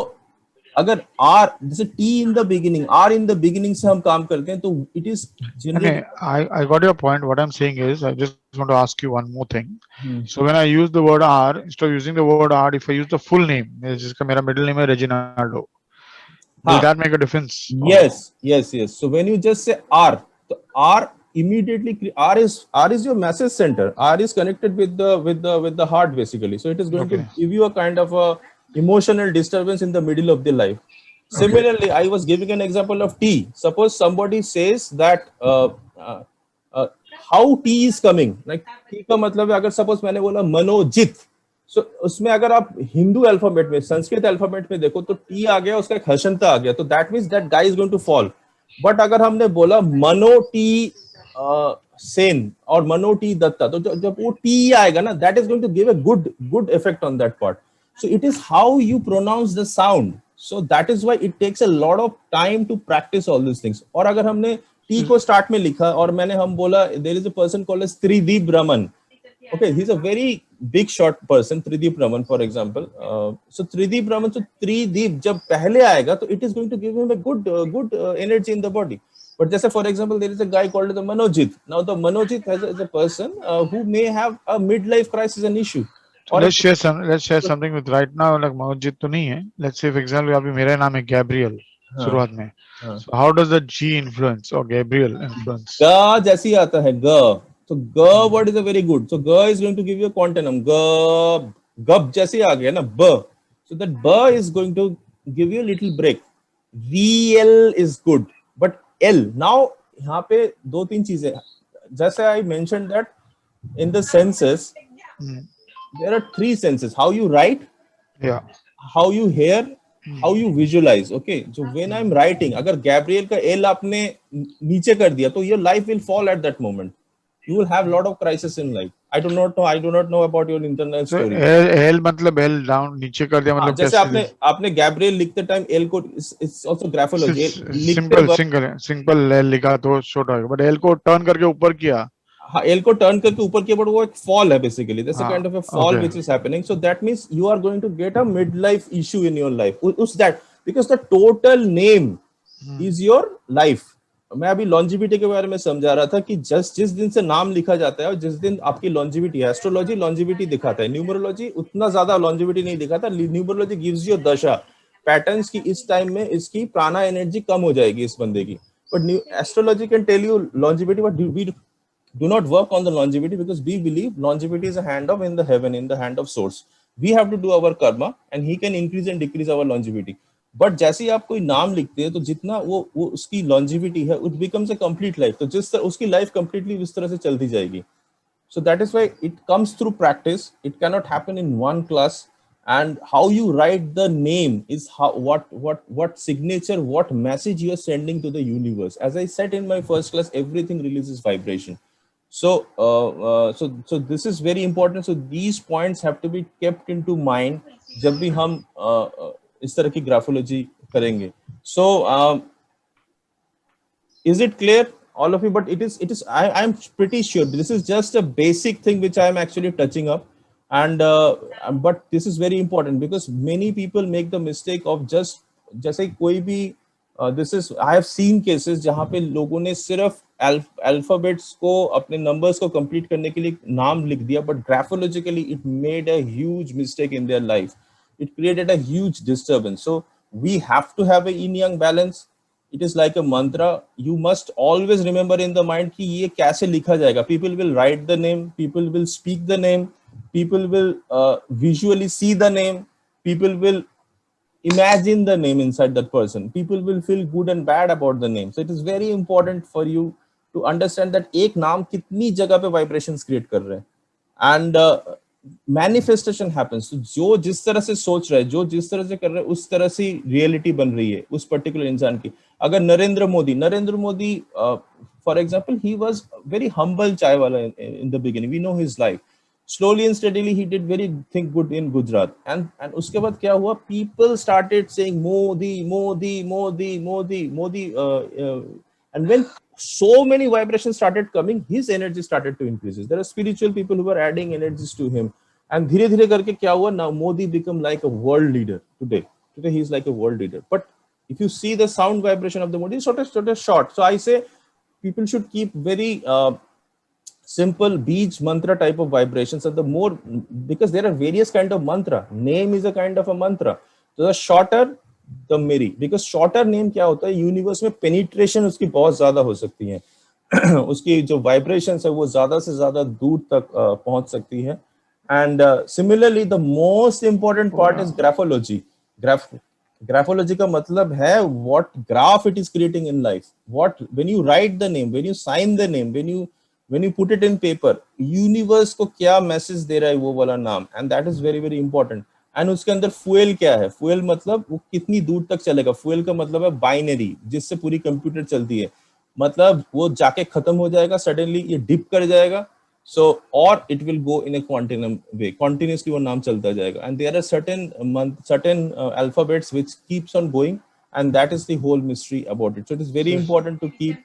अगर R जैसे T in the beginning, R in the beginning से हम काम करते हैं तो it is generally. I got your point. What I'm saying is, I just want to ask you one more thing. Hmm. So when I use the word R, instead of using the word R, if I use the full name, जिसका मेरा middle name है Reginaldo, will हाँ. that make a difference? Yes. So when you just say R, so R immediately R is your message center. R is connected with the heart basically. So it is going to Okay. give you a kind of a emotional disturbance in the middle of the life. Similarly, I was giving an example of T. Suppose somebody says that how T is coming. Like T का मतलब है अगर suppose मैंने बोला मनोजित. So उसमें अगर आप Hindu alphabet में संस्कृत अल्फाबेट में देखो तो टी आ गया उसका एक हर्षणता आ गया तो that means that guy is going to fall but अगर हमने बोला मनो टी सेन और मनो टी दत्ता तो जब वो टी आएगा ना that is going to give a good effect on that part so it is how you pronounce the sound so that is why it takes a lot of time to practise all this things और अगर हमने T को start में लिखा और हम बोला there is a person called as Trideep Raman. Okay, he's a very big short person, Trideep Raman, for example. So Trideep Raman, so Trideep जब पहले आएगा तो it is going to give him a good energy in the body. But जैसे for example, there is a guy called the Manojit. Now the Manojit is a person who may have a midlife crisis and issue. So let's share something with right now like Manojit तो नहीं है. Let's say for example अभी मेरा नाम है Gabriel शुरुआत में. So how does the G influence or Gabriel influence? ग जैसे ही आता है ग So G word is a very good. So G is going to give you a quantum. Gab जैसे आ गया ना B. So that B is going to give you a little break. VL is good. But L now यहाँ पे दो तीन चीजें जैसे I mentioned that in the senses there are three senses. How you write, how you hear, how you visualize. Okay. So when I'm writing, अगर Gabriel का L आपने नीचे कर दिया तो your life will fall at that moment. You will have a lot of crisis in life. I do not know about your internal story. L मतलब L down नीचे कर दिया मतलब जैसे आपने Gabriel लिखते टाइम L को it's also graphology. Simple L लिखा तो शॉर्ट होगा बट L को टर्न करके ऊपर किया हाँ L को टर्न करके ऊपर किया बट वो एक fall है basically. That's a kind of a fall which is happening. So that means you are going to get a midlife issue in your life. What's that? Because the total name is your life. मैं अभी longevity के बारे में समझा रहा था कि जिस दिन से नाम लिखा जाता है और जिस दिन आपकी लॉन्जिविटी है एस्ट्रोलॉजी लॉन्जिविटी दिखाता है न्यूमरोलॉजी उतना ज्यादा लॉन्जिविटी नहीं दिखाता न्यूमरोलॉजी गिव्स यू दशा पैटर्न्स की इस टाइम में इसकी प्राणा एनर्जी कम हो जाएगी इस बंदे की but astrology can tell you longevity but we do not work on the longevity because we believe longevity is a hand of in the heaven in the hand of source we have to do our karma and he can increase and decrease our longevity but जैसे ही आप कोई नाम लिखते हैं तो जितना वो उसकी लॉन्जिविटी है it becomes a complete life तो जिस तरह उसकी लाइफ कंप्लीटली इस तरह से चलती जाएगी सो that is why it comes through practice it can not happen in one class and how you write the name is how what signature what message you are sending to the universe as I said in my first class everything releases vibration so so this is very important so these points have to be kept into mind जब भी हम इस तरह की graphology करेंगे so is it clear all of you but it is I'm pretty sure this is just a basic thing which I am actually touching up and but this is very important because many people make the mistake of just जैसे कोई भी this is I have seen cases जहाँ पे लोगों ने सिर्फ alphabets को अपने नंबर्स को कंप्लीट करने के लिए नाम लिख दिया but graphologically it made a huge mistake in their life it created a huge disturbance so we have to have a yin yang balance it is like a mantra you must always remember in the mind कि ये कैसे लिखा जाएगा people will write the name people will speak the name people will visually see the name people will imagine the name inside that person people will feel good and bad about the name so it is very important for you to understand that एक नाम कितनी जगह पे vibrations create कर रहे हैं and manifestation happens तो जो जिस तरह से सोच रहा है जो जिस तरह से कर रहा है उस तरह से रियलिटी बन रही है उस पर्टिकुलर इंसान की अगर Narendra Modi for example he was very humble chai wala in the beginning we know his life slowly and steadily he did very thing good in Gujarat and uske baad kya hua people started saying Modi and when so many vibrations started coming his energy started to increase there are spiritual people who were adding energies to him and धीरे धीरे करके क्या हुआ now Modi become like a world leader today today he's like a world leader. But if you see the sound vibration of the modi, it's sort of short. So I say people should keep very simple beach mantra type of vibrations, and the more, because there are various kind of mantra, name is a kind of a mantra, so the shorter the merry, because shorter name क्या होता है, universe में penetration उसकी बहुत ज्यादा हो सकती है उसकी जो वाइब्रेशंस है वो ज्यादा से ज्यादा दूर तक पहुंच सकती है. And similarly the most important part is graphology. Graphology का मतलब है what graph it is creating in life, what when you write the name, when you sign the name, when you put it in paper, universe को क्या message दे रहा है वो वाला नाम, and that is very very important. And उसके अंदर फ्यूल क्या है, फ्यूल मतलब वो कितनी दूर तक चलेगा. फ्यूल का मतलब है बाइनरी, जिससे पूरी कंप्यूटर चलती है, मतलब वो जाके खत्म हो जाएगा, सडनली ये डिप कर जाएगा, सो और it will go in a continuum way, continuously वो नाम चलता जाएगा. And there are certain alphabets which keeps on going, and that is the whole mystery about it. So it is very important to keep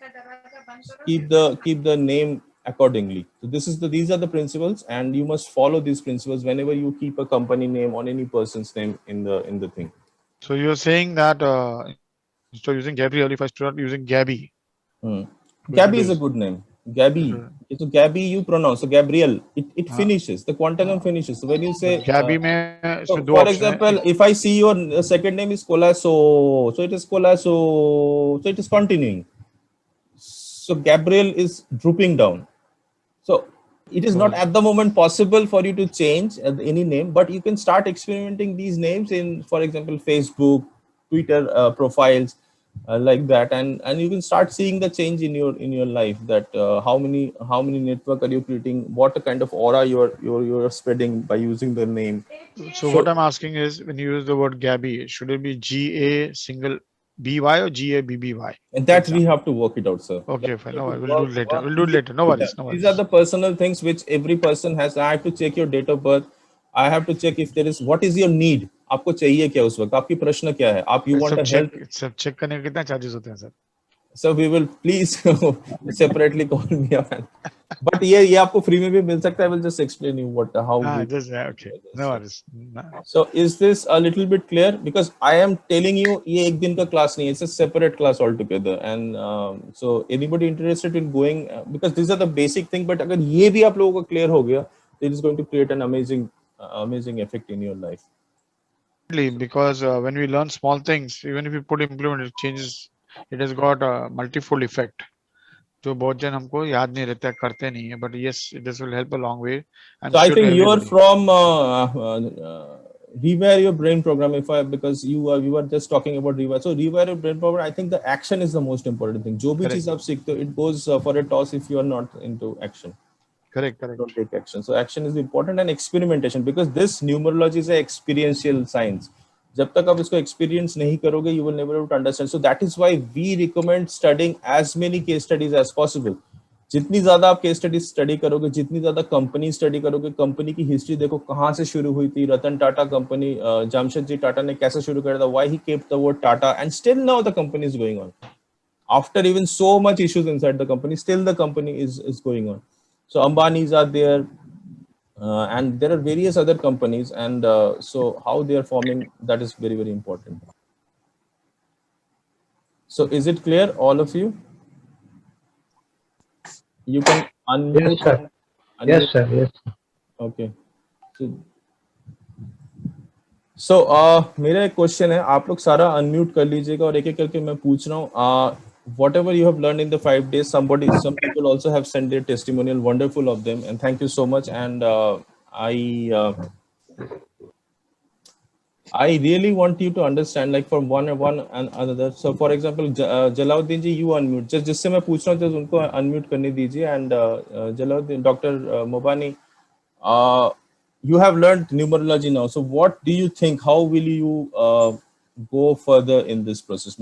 the name accordingly. So these are the principles, and you must follow these principles whenever you keep a company name or any person's name in the thing. So you're saying that instead of using Gabriel, if I start using Gabby. Gabby is a good name. Gabby. So Gabby you pronounce. So Gabriel, it finishes. The quantum finishes. So when you say Gabby so for example, if I see your second name is Colasso, so it is Colasso, so it is continuing. So Gabriel is drooping down. So it is not at the moment possible for you to change any name, but you can start experimenting these names in, for example, Facebook, Twitter profiles, like that, and you can start seeing the change in your life, that how many network are you creating, what kind of aura you're spreading by using the name. So what I'm asking is, when you use the word Gabby, should it be GA single BY or GABBY? And that we have to work it out, sir. Okay, fine. No, we'll do it later. We'll do it later. No worries. No worries. These are the personal things which every person has. I have to check your date of birth. I have to check if there is, what is your need. आपको चाहिए क्या उस वक्त, आपकी प्रश्न क्या है, आप you want a help. सब चेक करने के कितना चार्जेस होते हैं sir? So we will please separately call me up. But ये आपको फ्री में भी मिल सकता है. I will just explain you how. Just okay. No worries. So is this a little bit clear? Because I am telling you, ये एक दिन का class नहीं है. It's a separate class altogether. And so anybody interested in going, because these are the basic thing. But अगर ये भी आप लोगों को clear हो गया, it is going to create an amazing effect in your life. Because when we learn small things, even if we put implement, it changes. It has got a multifold effect. जो बहुत जन हमको याद नहीं रहता, करते नहीं है, but yes, this will help a long way. So I think you are from Rewire Your Brain program, because you were just talking about Rewire. So Rewire Your Brain program, I think the action is the most important thing. जो भी चीज आप सीखते हो, it goes for a toss if you are not into action. Correct. Don't take action. So action is important, and experimentation, because this numerology is a experiential science. जब तक आप इसको experience नहीं करोगे, you will never be able to understand. So that is why we recommend studying as many case studies as possible. जितनी ज्यादा आप case study study करोगे, जितनी ज्यादा कंपनी स्टडी करोगे, कंपनी की हिस्ट्री देखो कहाँ से शुरू हुई थी, रतन टाटा कंपनी, जमशेदजी टाटा ने कैसे शुरू किया था, why he kept the word Tata, and still now the company is going on. After even so much issues inside the company, still the company is going on. So Ambanis are there, and there are various other companies, and so how they are forming, that is very, very important. So is it clear, all of you? You can unmute. Yes, sir. Yes, sir. Yes. Okay. So मेरा एक question है, आप लोग सारा unmute कर लीजिएगा और एक एक करके मैं पूछ रहा हूँ. Whatever you have learned in the 5 days, some people also have sent their testimonial, wonderful of them, and thank you so much. And I really want you to understand, like from one and another. So for example, Jalauddin ji, you unmute. Just जिससे मैं पूछ रहा हूँ, just उनको unmute करने दीजिए. And Jalauddin, Dr. Mobani, you have learned numerology now. So what do you think? How will you go further in this process?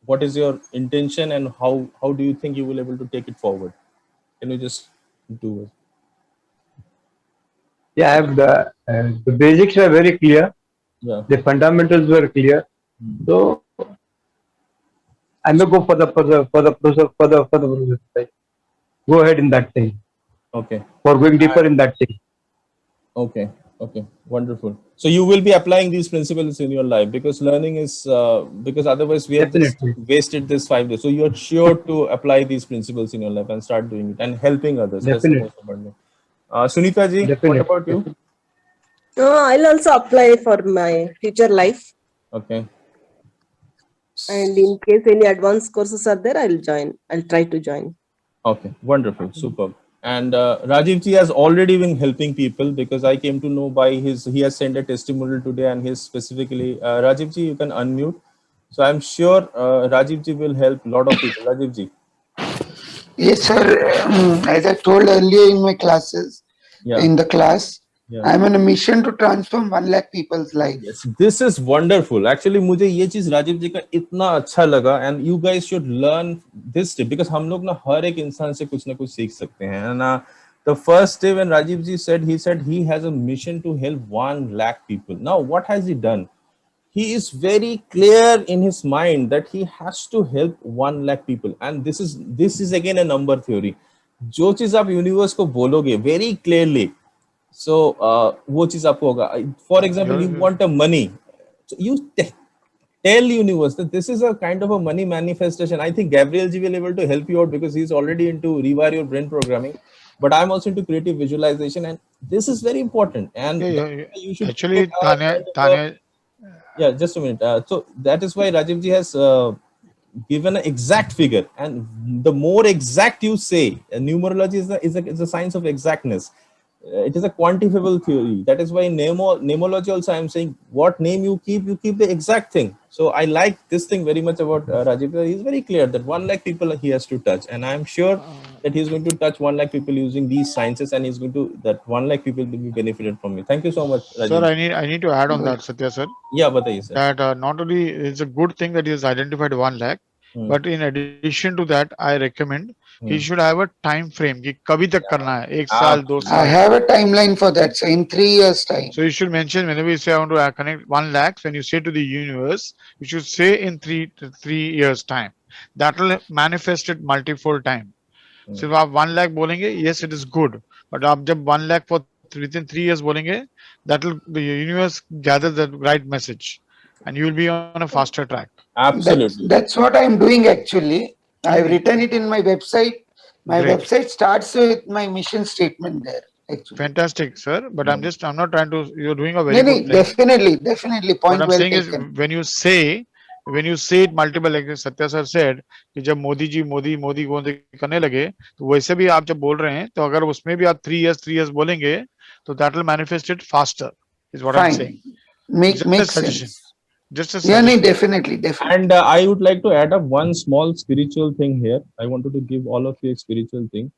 What is your intention, and how do you think you will be able to take it forward? Can you just do it? Yeah, I have the basics were very clear. Yeah. The fundamentals were clear. So I may go for the process. Like, go ahead in that thing. Okay. For going deeper in that thing. Okay. Okay, wonderful. So you will be applying these principles in your life because learning is because otherwise we have just Definitely. wasted this 5 days. So you're sure to apply these principles in your life and start doing it and helping others. That's the Definitely. most important. Sunita ji, what Definitely. about you? I'll also apply for my future life. Okay. And in case any advanced courses are there, I'll join. I'll try to join. Okay, wonderful, superb. And Rajiv ji has already been helping people because I came to know by he has sent a testimonial today and he's specifically, Rajiv ji, you can unmute. So I'm sure Rajiv ji will help a lot of people. Rajiv ji. Yes, sir. As I told earlier in my classes, Yeah. in the class, Yeah. I'm on a mission to transform 1 lakh people's life. Yes, this is wonderful. Actually, मुझे ये चीज राजीव जी का इतना अच्छा लगा and you guys should learn this tip because हम लोग ना हर एक इंसान से कुछ ना कुछ सीख सकते हैं ना. The first day when Rajiv ji said he has a mission to help 1 lakh people. Now, what has he done? He is very clear in his mind that he has to help 1 lakh people, and this is again a number theory. जो चीज आप universe को बोलोगे very clearly, so वो चीज आपको होगा. For example, you want a money, so you tell universe that this is a kind of a money manifestation. I think Gabriel ji will be able to help you out because he's already into rewire your brain programming, but I'm also into creative visualization, and this is very important. And you should Actually, put a kind of Tanya, yeah, just a minute. So that is why Rajiv ji has given an exact figure, and the more exact you say, numerology is a science of exactness. It is a quantifiable theory. That is why in nemology also I am saying what name you keep the exact thing. So I like this thing very much about Rajiv. He is very clear that 1 lakh people he has to touch, and I am sure that he is going to touch 1 lakh people using these sciences, and he's going to that 1 lakh people will be benefited from it. Thank you so much, Rajiv. Sir, I need to add on that, Satya sir. Yeah, bataiye sir. That not only it's a good thing that he has identified 1 lakh, but in addition to that, I recommend he should have a time frame कि कभी तक करना है, 1 साल 2 I साल. have a timeline for that, so in 3 years' time. So you should mention whenever you say I want to connect 1 lakh, when you say to the universe, you should say in 3 years time. That will manifest it multiple time. So if आप 1 lakh बोलेंगे, yes, it is good. But आप जब 1 lakh for within 3 years बोलेंगे, that will the universe gather the right message, and you will be on a faster track. Absolutely. That's what I'm doing actually. I've written it in my website. My Great. website starts with my mission statement there. Actually. Fantastic, sir. But I'm not trying to. You're doing a very good thing. Definitely. What Point I'm well saying is taken. when you say it multiple, like Satya sir said कि जब मोदी जी मोदी करने लगे, तो वैसे भी आप जब बोल रहे हैं, तो अगर उसमें भी आप 3 years बोलेंगे, तो that will manifest it faster. Is what I'm saying. Makes suggestion. sense. Just a Yeah, suggestion. definitely. And I would like to add up one small spiritual thing here. I wanted to give all of you a spiritual thing.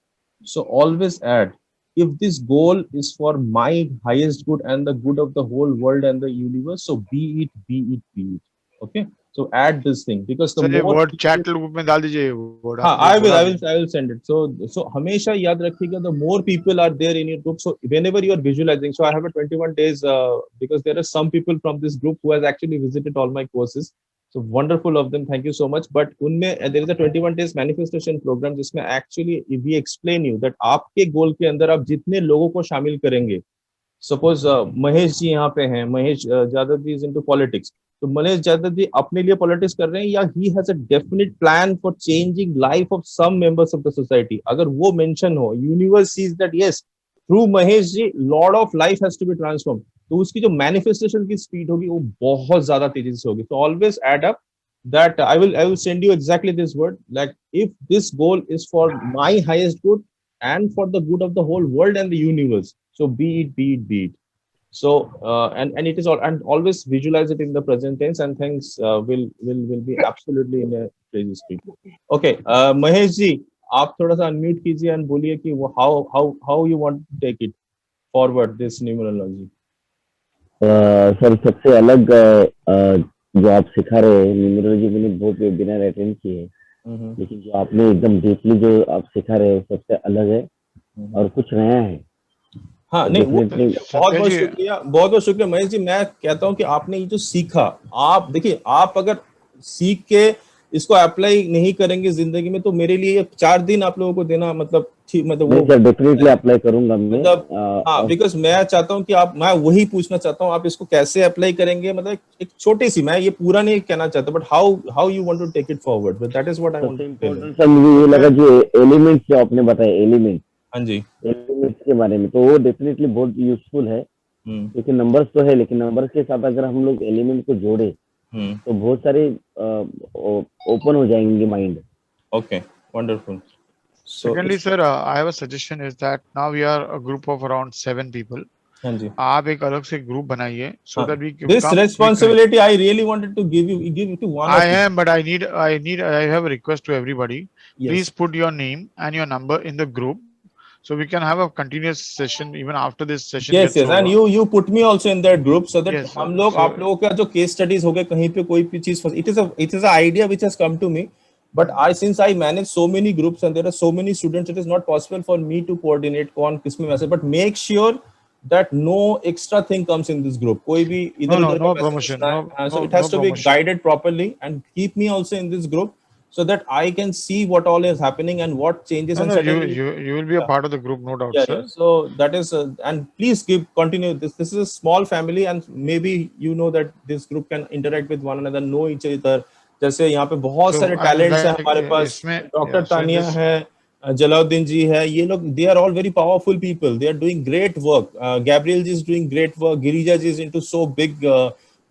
So always add, if this goal is for my highest good and the good of the whole world and the universe, so be it. Okay. So add this thing because the Sir, more word chat group में डाल दीजिए word. I will send it. So हमेशा याद रखिएगा, the more people are there in your group, so whenever you are visualizing, so I have a 21 days because there are some people from this group who has actually visited all my courses. So wonderful of them, thank you so much. But उनमें there is a 21 days manifestation program जिसमें actually we explain you that आपके गोल के अंदर आप जितने लोगों को शामिल करेंगे. Suppose महेश जी यहाँ पे हैं, Mahesh Yadav ji is into politics. तो मनीष यादव जी अपने लिए पॉलिटिक्स कर रहे हैं या he has a definite plan for changing life of some members of the society. अगर वो मेंशन हो, universe sees that yes through Mahesh ji lord of life has to be transform, तो उसकी जो मैनिफेस्टेशन की स्पीड होगी वो बहुत ज्यादा तेजी से होगी. तो always add up that I will send you exactly this word, like if this goal is for my highest good and for the good of the whole world and the universe, so be it. So and it is all, and always visualize it in the present tense, and things will be absolutely in a crazy speed. Okay, Mahesh ji, आप थोड़ा सा unmute कीजिए and बोलिए कि वो how you want to take it forward this numerology. Sir सबसे अलग जो आप सिखा रहे हैं न्यूमरोलॉजी, मैंने बहुत वेबिनार अटेंड किए हैं, लेकिन जो आपने एकदम डीपली जो आप सिखा रहे हैं सबसे अलग है और कुछ नया है. हाँ नहीं, बहुत शुक्रिया महेश जी. मैं कहता हूँ कि आपने ये जो सीखा, आप देखिए, आप अगर सीख के इसको अप्लाई नहीं करेंगे जिंदगी में, तो मेरे लिए 4 दिन आप लोगों को देना मतलब ठीक, मतलब नहीं वो सर, डेफिनेटली अप्लाई करूंगा मैं। मतलब हाँ, बिकॉज मैं चाहता हूँ कि आप, मैं वही पूछना चाहता हूँ आप इसको कैसे अप्लाई करेंगे, मतलब एक छोटी सी, मैं ये पूरा नहीं कहना चाहता, but how you want to take it forward, but that is what I want सबसे to tell you. Important sir मुझे ये लगा जो एलिमेंट्स जो आपने बताया, एलिमेंट हाँ जी। एलिमेंट्स के बारे में, तो वो डेफिनेटली बहुत यूजफुल है, क्योंकि नंबर्स तो है, लेकिन नंबर्स के साथ अगर हम लोग एलिमेंट को जोड़े तो बहुत सारे ओपन हो जाएंगे mind. Okay, wonderful. Secondly, sir, I have a suggestion is that now we are a group of around 7 people. हाँ जी। आप एक अलग से ग्रुप बनाइए so that we This come. responsibility I really wanted to give it to one I of you. am, but I have a request to everybody. Yes. Please put your name and your number in the group so we can have a continuous session even after this session Yes, gets yes, over. and you put me also in that group so that Yes, हम लोग, आप लोगों का जो case studies हो गए कहीं पे कोई भी चीज, it is a idea which has come to me, but since I manage so many groups and there are so many students, it is not possible for me to coordinate कौन किसमें message, but make sure that no extra thing comes in this group. कोई भी इधर उधर no का promotion, message, so it has to be guided properly, and keep me also in this group so that I can see what all is happening and what changes. No, and no, suddenly you will be a part of the group, no doubt, yeah, sir. yeah. So that is and please continue this. This is a small family, and maybe you know that this group can interact with one another, know each other. जैसे यहाँ पे बहुत सारे talents हैं हमारे पास, doctor Tania है, जलाउद्दीन जी है, ये लोग, they are all very powerful people, they are doing great work. Gabriel ji is doing great work, Girija ji is into so big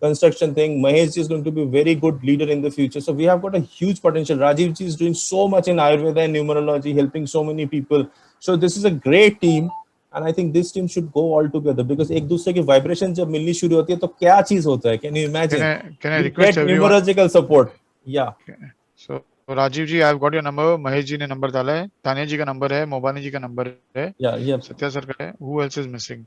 construction thing, Mahesh ji is going to be a very good leader in the future, so we have got a huge potential. Rajiv ji is doing so much in Ayurveda and numerology, helping so many people, so this is a great team. And I think this team should go all together, because एक दूसरे की vibration जब मिलनी शुरू होती है तो क्या चीज होता है, can you imagine? Can I You request get everyone? numerological support. Yeah. So Rajiv ji, I've got your number. Mahesh ji ने नंबर डाला है, तानिया जी का नंबर है, मोबानी जी का नंबर है, Yeah. सत्या सर का है. Who else is missing?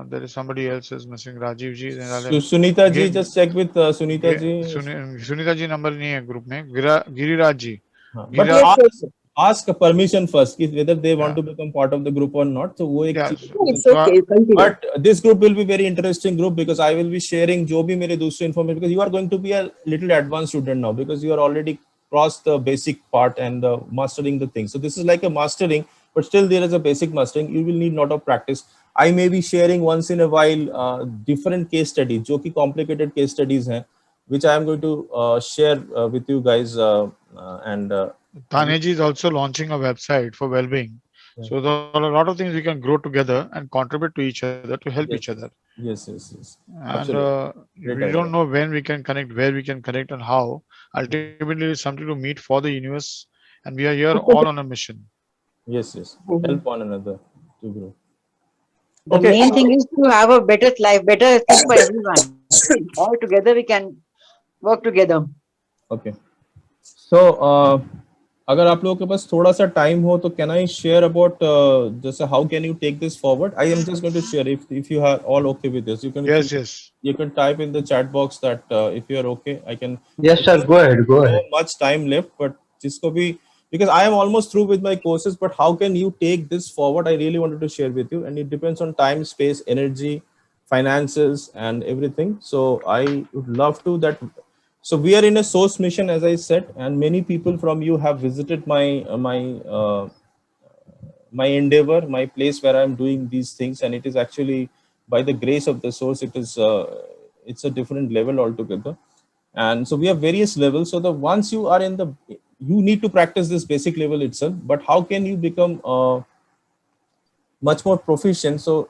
There is somebody else is missing. Rajiv ji ने डाला है. Sunita ji, just check with Sunita ji. Sunita ji number नहीं है ग्रुप में. Giriraj ji. But ask permission first whether they want to become part of the group or not. So वो एक It's okay, continue. But this group will be very interesting group, because I will be sharing जो भी मेरे दूसरे information, because you are going to be a little advanced student now, because you are already crossed the basic part and mastering the thing. So this is like a mastering, but still there is a basic mastering. You will need lot of practice. I may be sharing once in a while different case studies, जो कि complicated case studies हैं, which I am going to share with you guys. And Tanya ji is also launching a website for well-being. So there are a lot of things we can grow together and contribute to each other to help each other. Yes. And we don't know when we can connect, where we can connect, and how. Ultimately, it's something to meet for the universe, and we are here all on a mission. Yes. Help one another to grow. The main thing is to have a better life, better thing for everyone. All together we can work together. Okay. So अगर आप लोगों के पास थोड़ा सा time हो तो can I share about जैसे how can you take this forward? I am just going to share if you are all okay with this. You can you can type in the chat box that if you are okay, I can. Yes sir, go ahead. So much time left, but जिसको भी, because I am almost through with my courses, but how can you take this forward? I really wanted to share with you, and it depends on time, space, energy, finances, and everything. So I would love to that. So we are in a source mission, as I said, and many people from you have visited my endeavor, my place where I'm doing these things, and it is actually by the grace of the source. It is it's a different level altogether, and so we have various levels. So the once you are in the, you need to practice this basic level itself. But how can you become much more proficient? So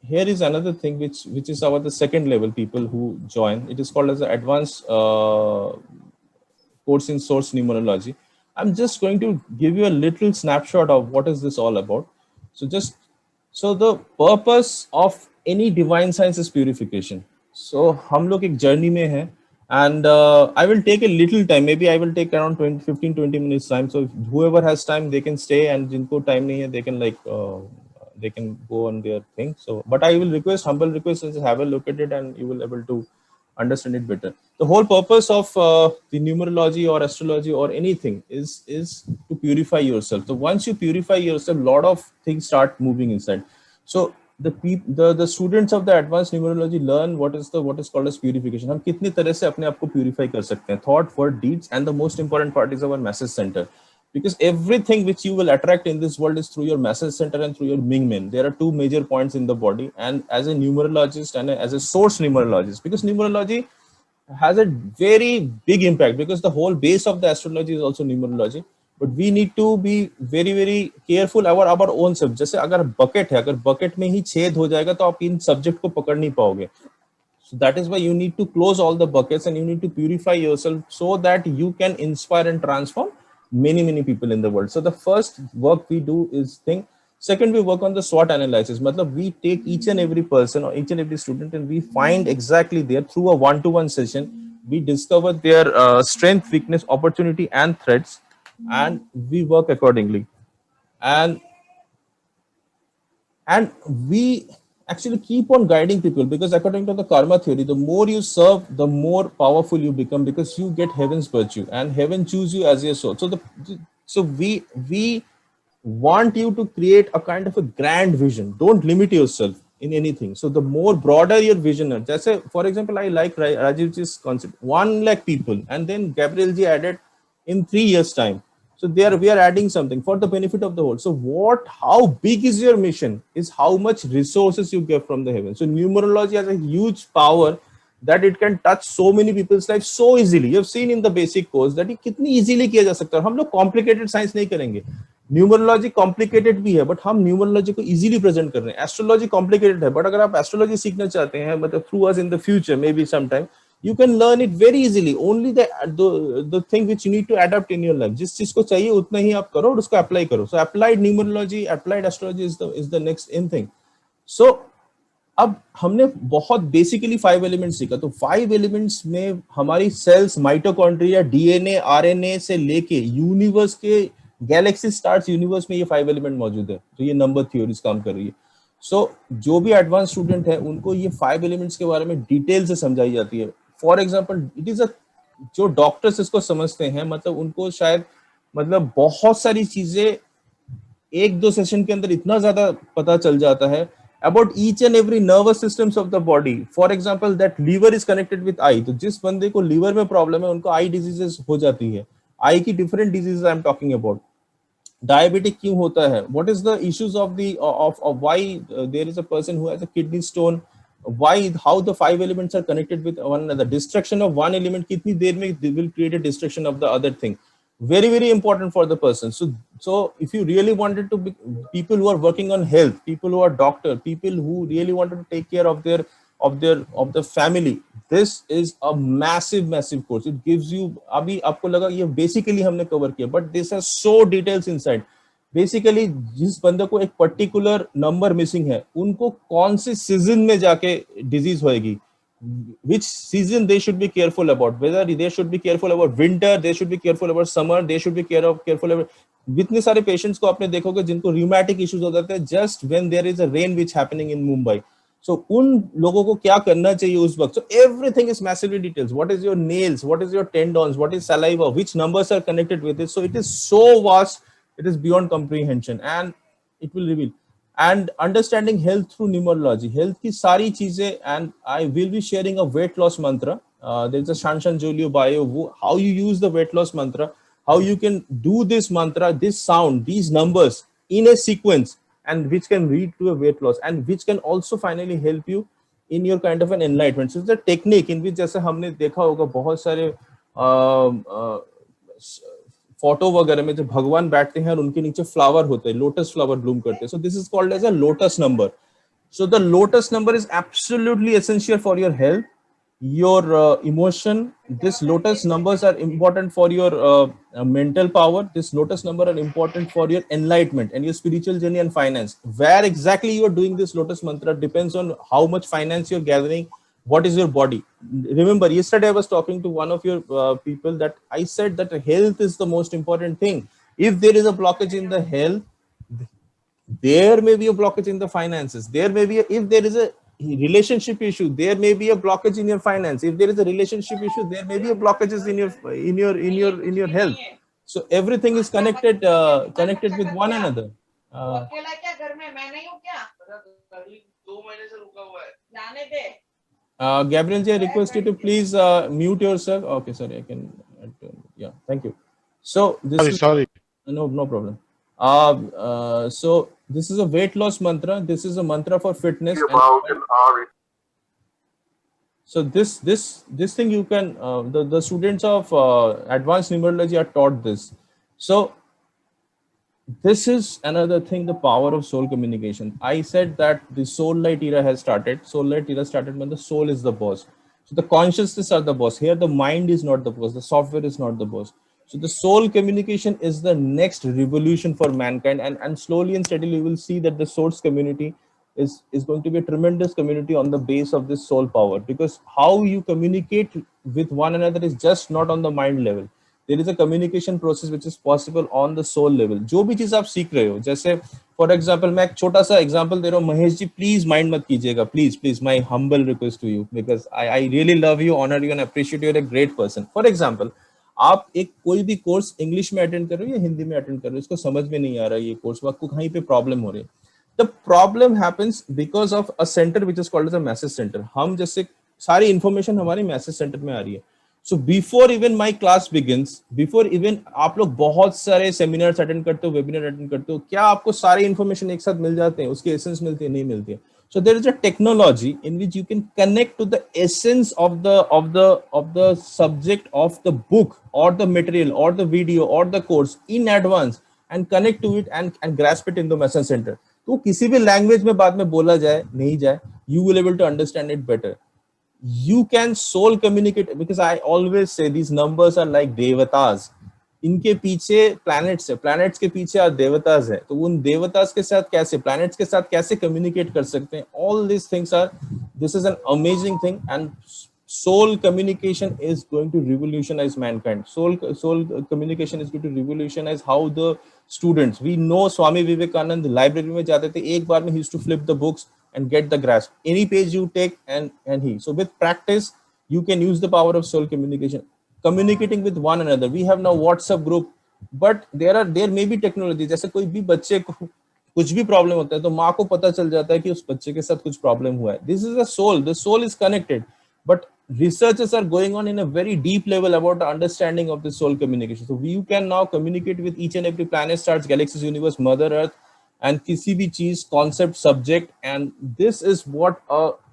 here is another thing which is our the second level people who join. It is called as the advanced course in source numerology. I'm just going to give you a little snapshot of what is this all about. So the purpose of any divine science is purification. So हम लोग एक journey में हैं, and I will take a little time. Maybe I will take around 15-20 minutes time. So if whoever has time, they can stay, and जिनको time नहीं है, they can they can go on their thing. So, but I will humble request, is have a look at it, and you will able to understand it better. The whole purpose of the numerology or astrology or anything is to purify yourself. So once you purify yourself, lot of things start moving inside. So the students of the advanced numerology learn what is called as purification. हम कितनी तरह से अपने आप को purify कर सकते हैं, thought, word, deeds, and the most important part is our message center, because everything which you will attract in this world is through your message center and through your Mingmen. There are two major points in the body, and as a numerologist and as a source numerologist, because numerology has a very big impact, because the whole base of the astrology is also numerology. But we need to be very very careful our own subject. जैसे अगर bucket है, अगर bucket में ही छेद हो जाएगा तो आप इन subject को पकड़ नहीं पाओगे. So that is why you need to close all the buckets and you need to purify yourself so that you can inspire and transform many people in the world. So the first work we do is thing. Second, we work on the SWOT analysis. मतलब we take each and every person or each and every student and we find exactly there through a one-to-one session. We discover their strength, weakness, opportunity, and threats, and we work accordingly. And we actually keep on guiding people, because according to the karma theory, the more you serve, the more powerful you become, because you get heaven's virtue and heaven choose you as your soul. So we want you to create a kind of a grand vision. Don't limit yourself in anything. So the more broader your vision is, just say, for example, I like Rajiv ji's concept, 1 lakh people, and then Gabriel ji added in 3 years time. So there we are adding something for the benefit of the whole. So how big is your mission is how much resources you get from the heaven. So numerology has a huge power that it can touch so many people's life so easily. You have seen in the basic course that it कितनी easily किया जा सकता है. हम लोग complicated science नहीं करेंगे. Numerology complicated भी है, बट हम न्यूमरोलॉजी को इजीली प्रेजेंट कर रहे हैं. एस्ट्रोलॉजी कॉम्प्लिकेटेड है, बट अगर आप एस्ट्रोलॉजी सीखना चाहते हैं, मतलब through us in the future may be some time, you can learn it very easily. Only the thing which you need to adapt in your life, जिस चीज को चाहिए उतना ही आप करो और उसको अप्लाई करो. So applied numerology, applied astrology is the next in thing. So अब हमने बहुत बेसिकली 5 एलिमेंट्स सीखा. तो 5 एलिमेंट्स में हमारी सेल्स, माइटोकॉन्ड्रिया, डीएनए, आरएनए से लेके यूनिवर्स के गैलेक्सी स्टार्स, यूनिवर्स में ये 5 एलिमेंट मौजूद है. तो ये नंबर थ्योरीज काम कर रही है. सो जो भी एडवांस स्टूडेंट है उनको ये 5 एलिमेंट्स के बारे में डिटेल से समझाई जाती है. फॉर एग्जांपल इट इज जो डॉक्टर्स इसको समझते हैं, मतलब उनको शायद मतलब बहुत सारी चीजें 1-2 सेशन के अंदर इतना ज्यादा पता चल जाता है about each and every nervous systems of the body. For example, that liver is connected with eye. तो जिस बंदे को liver में प्रॉब्लम है उनको eye diseases हो जाती है. eye की different diseases I am talking about. Diabetic क्यों होता है? What is the issues of the of why there is a person who has a kidney stone? Why, how the 5 elements are connected with one another? Destruction of one element कितनी देर में will create a destruction of the other thing. Very important for the person. So if you really wanted to be people who are working on health, people who are doctor, people who really wanted to take care of the family, this is a massive course. It gives you, अभी आपको लगा ये basically हमने cover किया, but this has so details inside. Basically जिस बंदे को एक particular number missing है, उनको कौन से season में जाके disease होएगी, which season they should be careful about, whether they should be careful about winter, they should be careful about summer, they should be careful about. इतने सारे पेशेंट्स को आपने देखोगे जिनको rheumatic issues हो जाते हैं just when there is a rain which happening in Mumbai. So उन लोगों को क्या करना चाहिए उस वक्त. So everything is massively details. What is your nails, what is your tendons, what is saliva, which numbers are connected with it. So it is so vast, it is beyond comprehension, and it will reveal. And understanding health through numerology, health की सारी चीजें, and I will be sharing a weight loss mantra. There is a Shanshan Jolio bio, how you use the weight loss mantra, how you can do this mantra, this sound, these numbers in a sequence, and which can lead to a weight loss, and which can also finally help you in your kind of an enlightenment. So it's a technique in which, जैसे हमने देखा होगा बहुत सारे photo वगैरह में जब भगवान बैठते हैं और उनके नीचे फ्लावर होते हैं, लोटस फ्लावर ब्लूम करते हैं. So this is called as a lotus number. So the lotus number is absolutely essential for your health, your emotion. This lotus numbers are important for your mental power. This lotus number are important for your enlightenment and your spiritual journey and finance. Where exactly you are doing this lotus mantra depends on how much finance you're gathering, what is your body. Remember, yesterday I was talking to one of your people that I said that health is the most important thing. If there is a blockage in the health, there may be a blockage in the finances. There may be if there is a relationship issue, there may be a blockage in your finance. If there is a relationship issue, there may be a blockages in your health. So everything is connected with one another. जाने दे। Gabriel ji, I request you to please mute yourself. Okay, sorry, I can. Yeah, thank you. So this is Sorry. no problem. So this is a weight loss mantra. This is a mantra for fitness. So this thing you can the students of advanced numerology are taught this. So this is another thing, the power of soul communication. I said that the soul light era has started. Soul light era started when the soul is the boss. So the consciousness are the boss. Here the mind is not the boss. The software is not the boss. So the soul communication is the next revolution for mankind. And slowly and steadily you will see that the source community is going to be a tremendous community on the base of this soul power. Because how you communicate with one another is just not on the mind level. There is a communication process which is possible on the soul level. जो भी चीज आप सीख रहे हो, जैसे for example मैं एक छोटा सा एग्जाम्पल दे रहा हूँ, महेश जी प्लीज माइंड मत कीजिएगा, please my humble request to you, because I really love you, honour you and appreciate you, are a great person. For example आप एक कोई भी कोर्स इंग्लिश में अटेंड कर रहे हो या हिंदी में अटेंड कर रहे हो, इसको समझ में नहीं आ रहा है ये कोर्स, आपको कहीं पे प्रॉब्लम हो रही है. The problem happens because of a centre which is called as a message centre. हम जैसे सारी इंफॉर्मेशन हमारी मैसेज सेंटर में आ रही है. So before even my class begins, before even आप लोग बहुत सारे सेमिनार्स अटेंड करते हो, वेबिनार अटेंड करते हो, क्या आपको सारे इंफॉर्मेशन एक साथ मिल जाते हैं, उसकी एसेंस मिलती है? नहीं मिलती है. So there is a technology in which you can connect to the essence of the subject of the book or the material or the video or the course in advance and connect to it and grasp it in the message center. तो किसी भी language में बाद में बोला जाए नहीं जाए, you will able to understand it better. You can soul communicate, because I always say these numbers are like devatas. इनके पीछे planets है, planets के पीछे देवताज है, तो उन देवताज के साथ कैसे, planets के साथ कैसे communicate कर सकते हैं? All these things are, this is an amazing thing, and soul communication is going to revolutionize mankind. Soul communication is going to revolutionize how the students, we know Swami Vivekanand library में जाते थे, एक बार में he used to flip the books and get the grasp. Any page you take and he. So with practice, you can use the power of soul communication, communicating with one another. We have now WhatsApp group, but there may be technology. जैसे कोई भी बच्चे को कुछ भी problem होता है तो माँ को पता चल जाता है कि उस बच्चे के साथ कुछ प्रॉब्लम हुआ है. This is a soul. The soul is connected, but researches are going on in a very deep level about the understanding of the soul communication. So you can now communicate with each and every planet, stars, galaxies, universe, Mother Earth, and किसी भी चीज, concept, subject, and this is what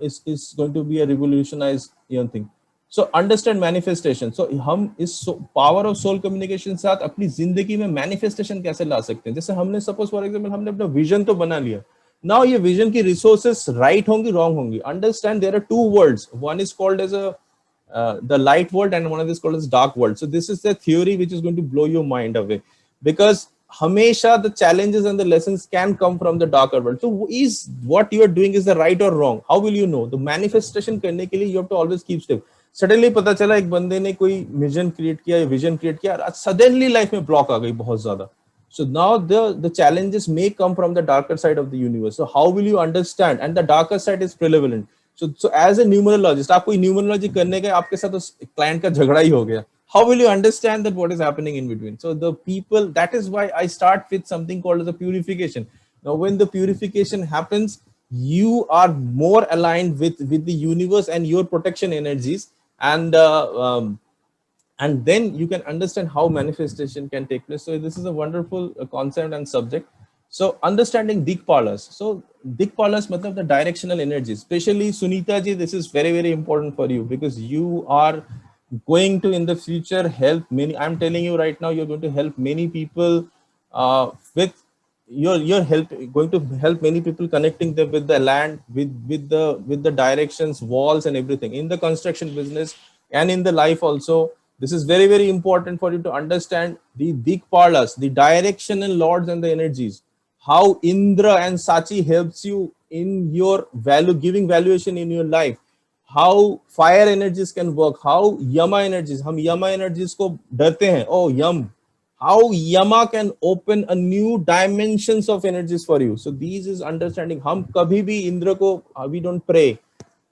is going to be a revolutionized thing. So understand manifestation. So हम इस power of soul communication साथ अपनी जिंदगी में manifestation कैसे ला सकते हैं? जैसे हमने suppose for example हमने अपना vision तो बना लिया. Now ये vision की resources right होंगी, wrong होंगी. Understand there are two worlds. One is called as the light world and one is called as dark world. So this is the theory which is going to blow your mind away, because Hamesha the challenges and the lessons can come from the darker world. So is what you are doing is the right or wrong? How will you know? The manifestation करने के लिए you have to always keep step. Suddenly पता चला एक बंदे ने कोई vision create किया या vision create किया, suddenly life में block आ गई बहुत ज़्यादा. So now the challenges may come from the darker side of the universe. So how will you understand? And the darker side is prevalent. So as a numerologist, आप कोई numerology करने गए, आपके साथ उस client का झगड़ा ही हो गया. How will you understand that what is happening in between? So the people, that is why I start with something called as a purification. Now, when the purification happens, you are more aligned with the universe and your protection energies, and then you can understand how manifestation can take place. So this is a wonderful concept and subject. So understanding Dikpalas. So Dikpalas matlab the directional energies. Especially Sunita ji, this is very, very important for you, because you are going to in the future help many. I'm telling you right now, you're going to help many people with you're going to help many people connecting them with the land, with the directions, walls and everything in the construction business and in the life also. This is very, very important for you to understand the Dikpalas, the directional lords and the energies. How Indra and Sachi helps you in your giving valuation in your life. How fire energies can work, how Yama energies, हम Yama energies को डरते हैं, oh Yam, how Yama can open a new dimensions of energies for you. So these is understanding. हम कभी भी इंद्र को, we don't pray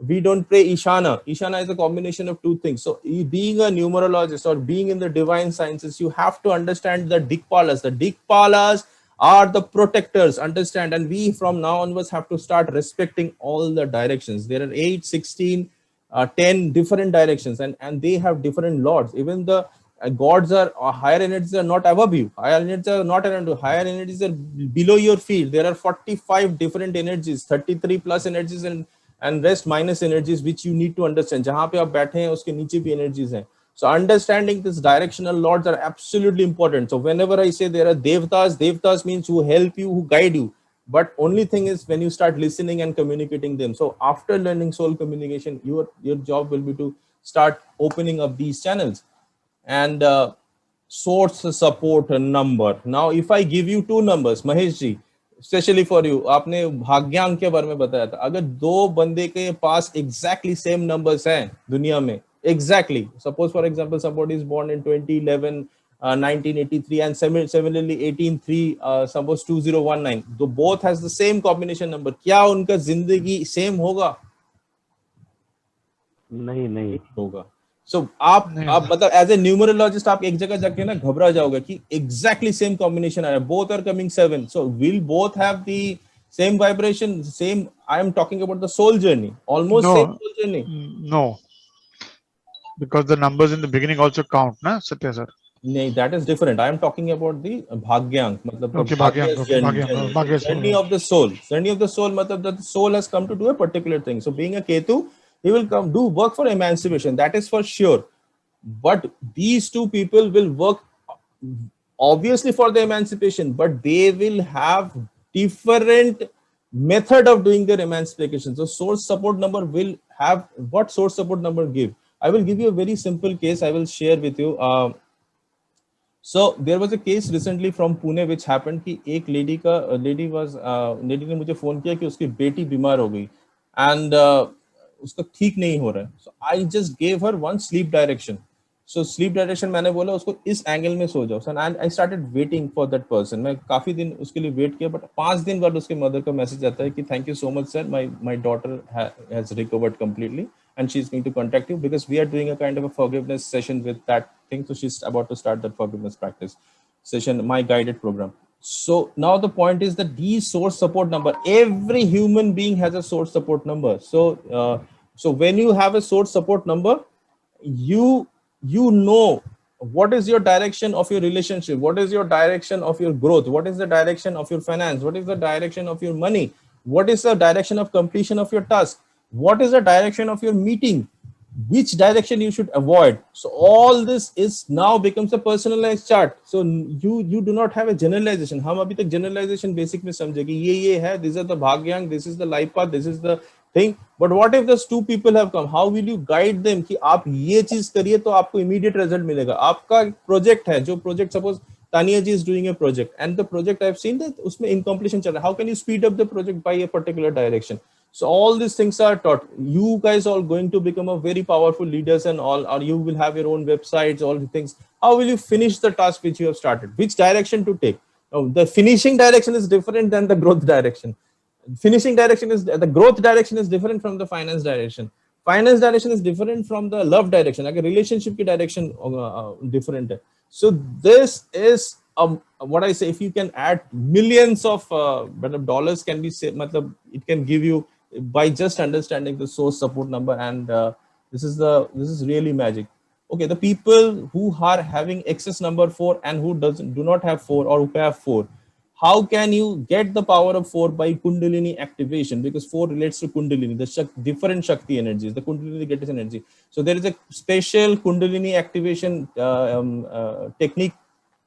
Ishana. Ishana is a combination of two things. So being a numerologist or being in the divine sciences, you have to understand the Dikpalas. The Dikpalas are the protectors, understand, and we from now onwards have to start respecting all the directions. There are 8, 16, 10 different directions, and they have different lords. Even the gods are higher energies are not above you, higher energies are not around you, higher energies are below your feet. There are 45 different energies, 33 plus energies, and rest minus energies, which you need to understand. जहाँ पे आप बैठे हैं उसके नीचे भी energies हैं. So understanding this directional lords are absolutely important. So whenever I say there are devtas, devtas means who help you, who guide you. But only thing is when you start listening and communicating them. So after learning soul communication, your job will be to start opening up these channels. And source support number. Now if I give you two numbers, Mahesh ji, specially for you, आपने भाग्यांक के बारे में बताया था. अगर दो बंदे के पास एग्जैक्टली सेम नंबर्स हैं दुनिया में, exactly, suppose for example somebody is born in 2011, 1983 and similarly 183, suppose 2019, तो both has the same combination number, क्या उनका जिंदगी सेम होगा? नहीं होगा. So आप मतलब एज ए न्यूमरोलॉजिस्ट आप एक जगह जाके ना घबरा जाओगे कि एग्जैक्टली सेम कॉम्बिनेशन आ रहा है, both are coming 7, so will both have the same vibration, same? I am talking about the soul journey, almost No. same soul journey. No, because the numbers in the beginning also count, na Satya sir? No, that is different. I am talking about the bhagyank, matlab Okay, bhagya's bhagyank, journey, bhagyank. journey of the soul. Journey of the soul, matlab that the soul has come to do a particular thing. So being a Ketu, he will come do work for emancipation, that is for sure. But these two people will work obviously for the emancipation, but they will have different method of doing their emancipation. So source support number will have what source support number give. I will give you a very simple case I will share with you. So there was a case recently from Pune which happened कि एक lady ने मुझे phone किया कि उसकी बेटी बीमार हो गई and उसका ठीक नहीं हो रहा है. So I just gave her one sleep direction. So sleep direction मैंने बोला उसको इस एंगल में सो जाओ. So and I started waiting for that person. मैं काफी दिन उसके लिए वेट किया, but 5 दिन बाद उसके मदर का मैसेज आता है कि thank you so much sir, my daughter has recovered completely and she's going to contact you because we are doing a kind of a forgiveness session with that thing. So she's about to start that forgiveness practice session, my guided program. So now the point is that these source support number, every human being has a source support number. So so when you have a source support number, you know what is your direction of your relationship, what is your direction of your growth, what is the direction of your finance, what is the direction of your money, what is the direction of completion of your task, what is the direction of your meeting, which direction you should avoid. So all this is now becomes a personalized chart. So you do not have a generalization. हम अभी तक generalization basic में समझे कि ये है, these are the bhagyank, this is the life path, this is the thing. But what if those two people have come? How will you guide them कि आप ये चीज करिए तो आपको immediate result मिलेगा? आपका project है, जो project suppose Tania ji is doing a project and the project I've seen that उसमें incompletion चल रहा है. How can you speed up the project by a particular direction? So all these things are taught. You guys are going to become a very powerful leaders and all, or you will have your own websites, all the things. How will you finish the task which you have started? Which direction to take? Now, the finishing direction is different than the growth direction. Finishing direction is the growth direction is different from the finance direction. Finance direction is different from the love direction. Like a relationship ki direction different. So this is what I say. If you can add millions of dollars, can be saved. It can give you by just understanding the source support number, and this is really magic. Okay, the people who are having excess number 4 and who do not have 4 or who have 4, how can you get the power of 4? By Kundalini activation, because 4 relates to Kundalini, the different Shakti energies, the Kundalini gets energy. So there is a special Kundalini activation technique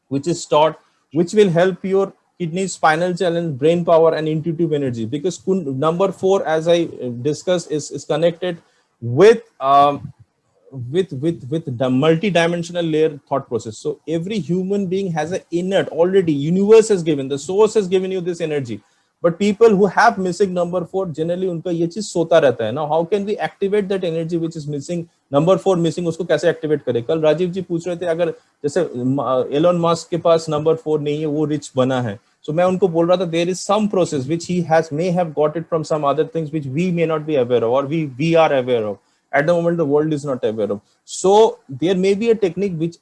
which is taught, which will help your kidney, spinal challenge, brain power, and intuitive energy. Because number 4, as I discussed, is connected with the multi-dimensional layer thought process. So every human being has an innate already. Universe has given, the source has given you this energy. But people who have missing number 4, generally उनका ये चीज सोता रहता है. Now how can we activate that energy which is missing? Number 4 missing, उसको कैसे activate करें? कल राजीव जी पूछ रहे थे अगर जैसे एलोन मस्क के पास number 4 नहीं है, वो रिच बना है. So मैं उनको बोल रहा था there is some process which he may have got it from some other things which we may not be aware of, or we are aware of. At the moment the world is not aware of. So there may be a technique which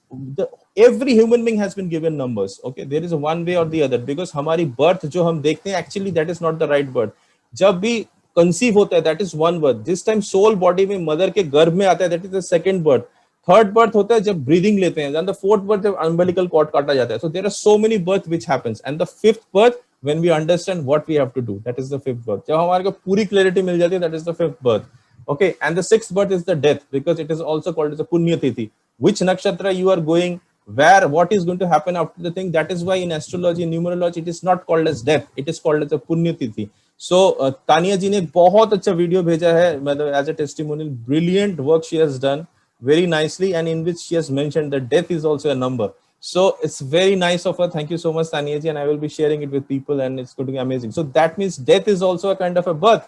every human being has been given numbers. Okay, there is a one way or the other, because हमारी birth जो हम देखते हैं, actually that is not the right birth. जब भी conceive होता है, that is one birth. This time soul body में mother के गर्भ में आता है, that is the second birth. Third birth होता है जब breathing लेते हैं, and the fourth birth जब umbilical cord काटा जाता है. So there are so many births which happens, and the fifth birth when we understand what we have to do, that is the fifth birth. जब हमारे को पूरी clarity मिल जाती है, that is the fifth birth. Okay, and the sixth birth is the death, because it is also called as a punya tithi. Which nakshatra you are going, where, what is going to happen after the thing. That is why in astrology and numerology it is not called as death, it is called as a punya tithi. So Tania जी ने एक बहुत अच्छा video भेजा है, मतलब as a testimonial, brilliant work she has done very nicely, and in which she has mentioned that death is also a number. So it's very nice of her. Thank you so much, Taniya ji, and I will be sharing it with people, and it's going to be amazing. So that means death is also a kind of a birth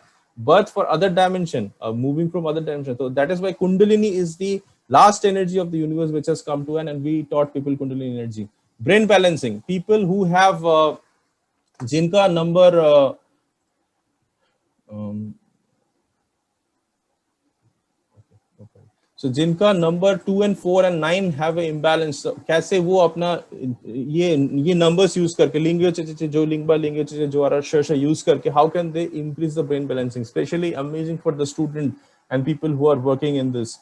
for other dimension, moving from other dimension. So that is why Kundalini is the last energy of the universe which has come to an, and we taught people Kundalini energy. Brain balancing. People who have jinka number so जिनका number 2 and 4 and 9 have a imbalance, कैसे वो अपना ये numbers use करके लिंगो चे जो लिंगबा लिंगो चे जो आरा श use करके, how can they increase the brain balancing? Especially amazing for the student and people who are working in this.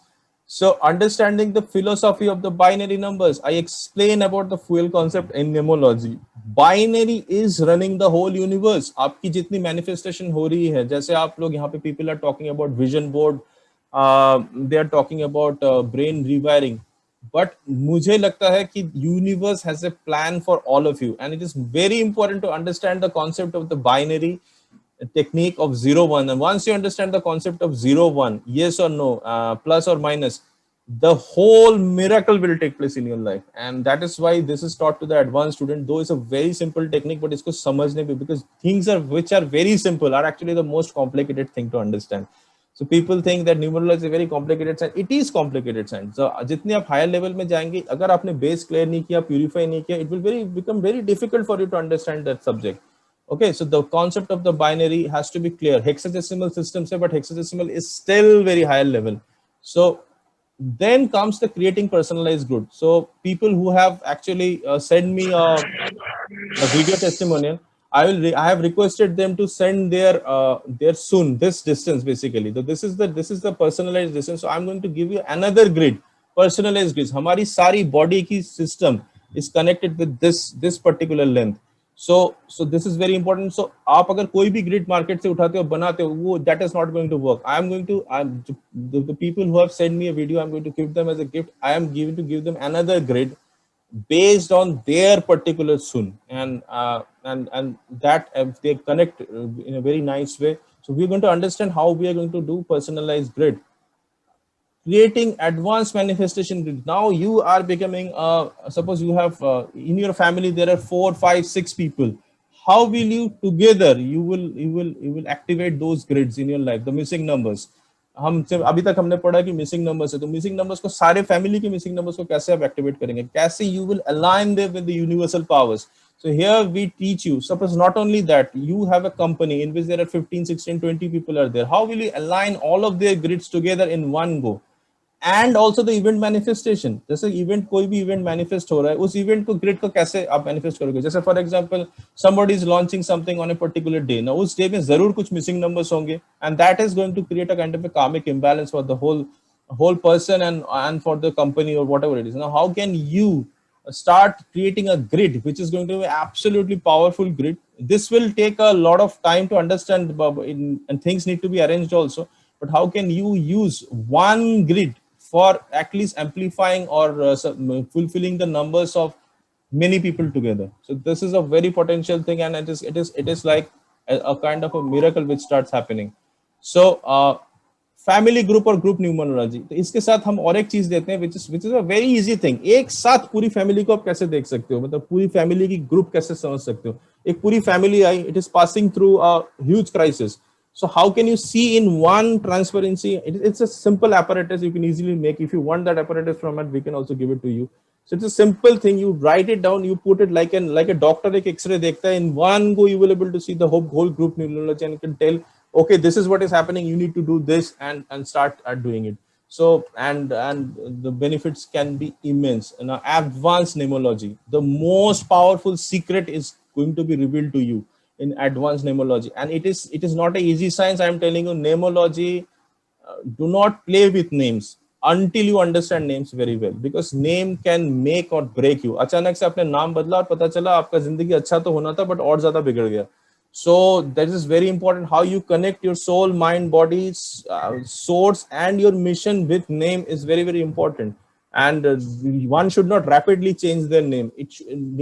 So understanding the philosophy of the binary numbers, I explain about the fuel concept in numerology. Binary is running the whole universe. आपकी जितनी manifestation हो रही है, जैसे आप लोग यहाँ पे people are talking about vision board, they are talking about brain rewiring, but मुझे लगता है कि universe has a plan for all of you, and it is very important to understand the concept of the binary technique of 0-1. And once you understand the concept of 0-1, yes or no, plus or minus, the whole miracle will take place in your life. And that is why this is taught to the advanced student, though it's a very simple technique, but isko samajhne bhi, because things are which are very simple are actually the most complicated thing to understand. So people think that numerology is a very complicated science. It is complicated science. So जितने आप higher level में जाएंगे, अगर आपने base clear नहीं किया, purify नहीं किया, it will become very difficult for you to understand that subject. Okay, so the concept of the binary has to be clear. Hexadecimal system se, but hexadecimal is still very higher level. So then comes the creating personalized grid. So people who have actually sent me a video testimonial, I have requested them to send their soon this distance basically. So this is the personalized distance. So I'm going to give you another grid, personalized grids. हमारी सारी body की system is connected with this particular length. So this is very important. So आप अगर कोई भी grid market से उठाते हो बनाते हो, वो that is not going to work. The people who have sent me a video, I'm going to give them as a gift. I am going to give them another grid based on their particular sun, and that they connect in a very nice way. So we're going to understand how we are going to do personalized grid. Creating advanced manifestation grid. Now you are becoming, suppose you have in your family there are 4, 5, 6 people. How will you together you will activate those grids in your life? The missing numbers. हम अभी तक हमने पढ़ा कि missing numbers है, तो missing numbers को सारे फैमिली के मिसिंग नंबर्स को कैसे आप एक्टिवेट करेंगे, कैसे you will align them with the universal powers. So here we teach you, suppose not only that, you have a company in which there are 15, 16, 20 people are there. How will you align all of their grids together in one go? And also the event manifestation. जैसे event कोई भी event manifest हो रहा है, उस event को grid को कैसे आप manifest करोगे? जैसे for example, somebody is launching something on a particular day. Now उस day में जरूर कुछ missing numbers होंगे, and that is going to create a kind of a karmic imbalance for the whole person and for the company or whatever it is. Now how can you start creating a grid which is going to be absolutely powerful grid? This will take a lot of time to understand, and things need to be arranged also. But how can you use one grid for at least amplifying or fulfilling the numbers of many people together? So this is a very potential thing, and it is like a kind of a miracle which starts happening. So family group और group numerology, तो इसके साथ हम और एक चीज देते हैं which is a very easy thing. एक साथ पूरी फैमिली को आप कैसे देख सकते हो, मतलब पूरी फैमिली की ग्रुप कैसे समझ सकते हो? एक पूरी family I, it is passing through a huge crisis. So how can you see in one transparency? It's a simple apparatus you can easily make. If you want that apparatus from it, we can also give it to you. So it's a simple thing. You write it down, you put it like a doctor एक X-ray देखता है, in one go you will be able to see the whole group numerology, and you can tell, okay, this is what is happening, you need to do this, and start doing it. So and the benefits can be immense. Now, advanced nemology, the most powerful secret is going to be revealed to you in advanced nemology, and it is not a easy science. I am telling you, nemology. Do not play with names until you understand names very well, because name can make or break you. अचानक से आपने नाम बदला और पता चला आपका जिंदगी अच्छा तो होना था बट और ज्यादा बिगड़ गया. So that is very important. How you connect your soul, mind, body, source, and your mission with name is very, very important. And one should not rapidly change their name.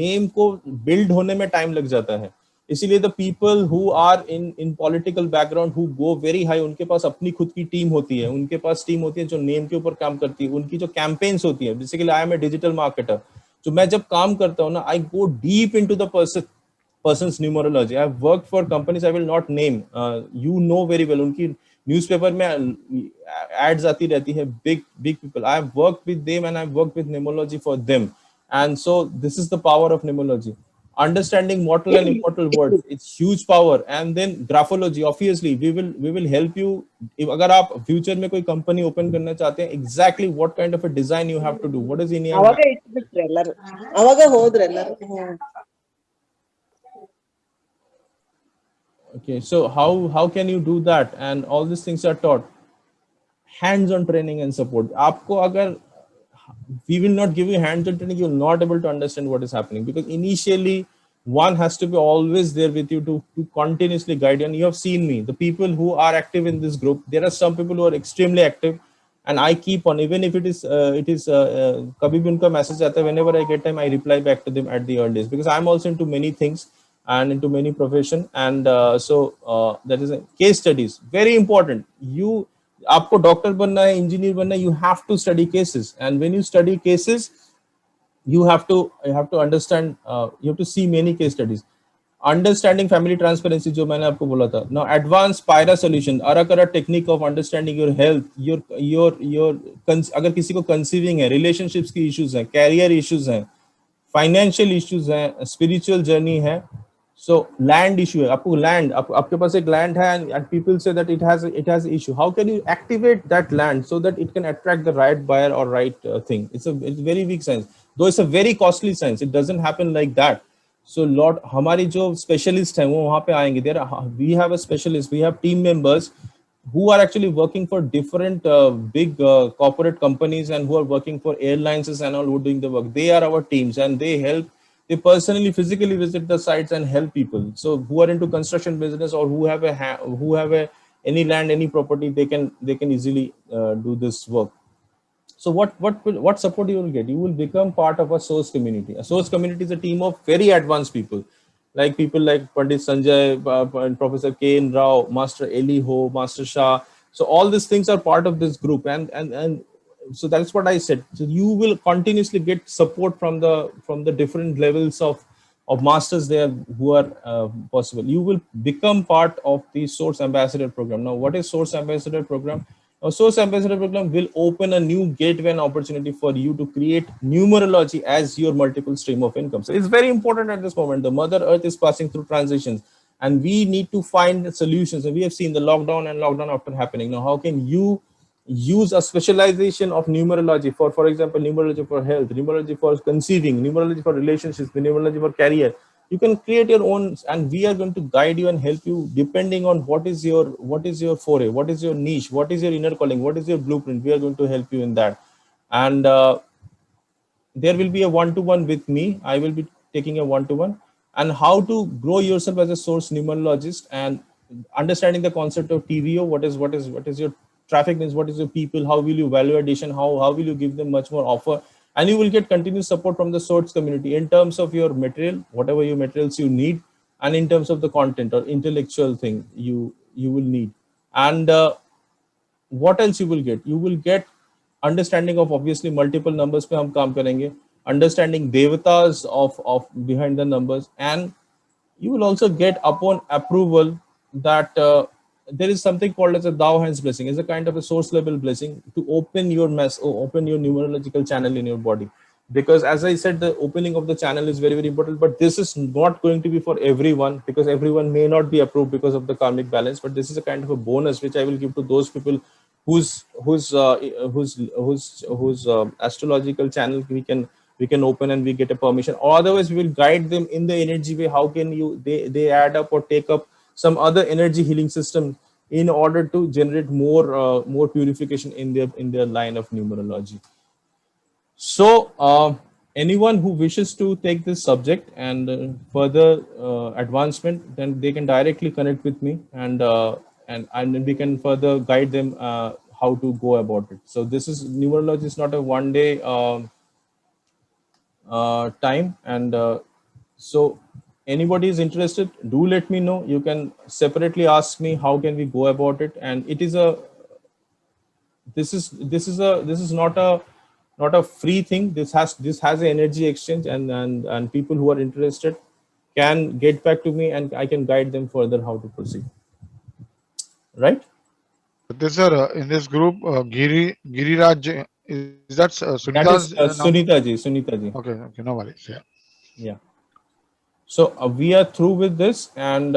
Name को build होने में time लग जाता है. इसीलिए the people who are in political background who go very high, उनके पास अपनी खुद की टीम होती है. उनके पास टीम होती है जो नेम के ऊपर काम करती है. उनकी जो campaigns होती है. Basically, I am a digital marketer. तो मैं जब काम करता हूँ ना, I go deep into the person's numerology. I've worked for companies I will not name. You know very well. उनकी न्यूज़पेपर में ads आती रहती है. Big people. I've worked with them and I've worked with numerology for them. And so this is the power of numerology. Understanding mortal and immortal words, it's huge power. And then graphology, obviously we will help you. If अगर आप future में कोई company open करना चाहते हैं, exactly what kind of a design you have to do, what is in your ಅವಾಗ ಇಟ್ಬಿಟ್ರೆ ಎಲ್ಲರೂ ಅವಾಗ ಹೋದ್ರೆ ಎಲ್ಲರೂ. Okay, so how can you do that? And all these things are taught. Hands-on training and support. आपको अगर we will not give you hands-on training, you're not able to understand what is happening, because initially one has to be always there with you to continuously guide you. And you have seen me, the people who are active in this group, there are some people who are extremely active, and I keep on, even if it is kabhi bhi unka message aata hai, whenever I get time I reply back to them at the earliest, because I'm also into many things and into many profession. And that is case studies, very important. आपको doctor बनना है, engineer बनना है, you have to study cases. And when you study cases, you have to understand, you have to see many case studies. Understanding family transparency, जो मैंने आपको बोला था. Now, advanced PIRA solution, Arakara technique of understanding your health, your अगर किसी को conceiving है, relationships की issues हैं, career issues हैं, financial issues हैं, spiritual journey है. So land issue है, आपको land, आपके पास एक land है, and people say that it has issue. How can you activate that land so that it can attract the right buyer or right thing? It's very weak science, though it's a very costly science. It doesn't happen like that. So lot हमारी जो specialist हैं वो वहाँ पे आएंगे. We have a specialist, we have team members who are actually working for different big corporate companies, and who are working for airlines and all, who are doing the work. They are our teams, and they personally physically visit the sites and help people. So who are into construction business, or who have any land, any property, they can easily do this work. So what support you will get? You will become part of a source community. A source community is a team of very advanced people like Pandit Sanjay, Professor K.N. Rao, Master Eli Ho, Master Shah. So all these things are part of this group, and so that's what I said. So you will continuously get support from the different levels of masters there who are possible. You will become part of the Source Ambassador program. Now, what is Source Ambassador program? A Source Ambassador program will open a new gateway and opportunity for you to create numerology as your multiple stream of income. So it's very important at this moment. The Mother Earth is passing through transitions, and we need to find solutions. And we have seen the lockdown and lockdown after happening. Now, how can you use a specialization of numerology for example, numerology for health, numerology for conceiving, numerology for relationships, numerology for career? You can create your own, and we are going to guide you and help you depending on what is your foray, what is your niche, what is your inner calling, what is your blueprint. We are going to help you in that. And there will be a one-to-one with me. I will be taking a one-to-one, and how to grow yourself as a source numerologist, and understanding the concept of TVO. What is your traffic means, what is your people, how will you value addition, how will you give them much more offer, and you will get continuous support from the source community in terms of your material, whatever your materials you need, and in terms of the content or intellectual thing you will need. And what else you will get? You will get understanding of obviously multiple numbers pe hum kaam karenge, understanding devatas of behind the numbers, and you will also get upon approval that there is something called as a Thou Hands blessing. It's a kind of a source level blessing to open your numerological channel in your body. Because as I said, the opening of the channel is very, very important, but this is not going to be for everyone, because everyone may not be approved because of the karmic balance. But this is a kind of a bonus which I will give to those people whose astrological channel we can open and we get a permission, or otherwise we will guide them in the energy way. How can they add up or take up some other energy healing system in order to generate more purification in their line of numerology. So anyone who wishes to take this subject and further advancement, then they can directly connect with me, and then we can further guide them how to go about it. So this is numerology is not a one day time, and so anybody is interested, do let me know. You can separately ask me how can we go about it, and it is a this is not a free thing. This has an energy exchange, and people who are interested can get back to me and I can guide them further how to proceed. Right? This in this group, Giriraj, is that Sunita's That is Sunita ji. Okay, no worries. Yeah. So we are through with this, and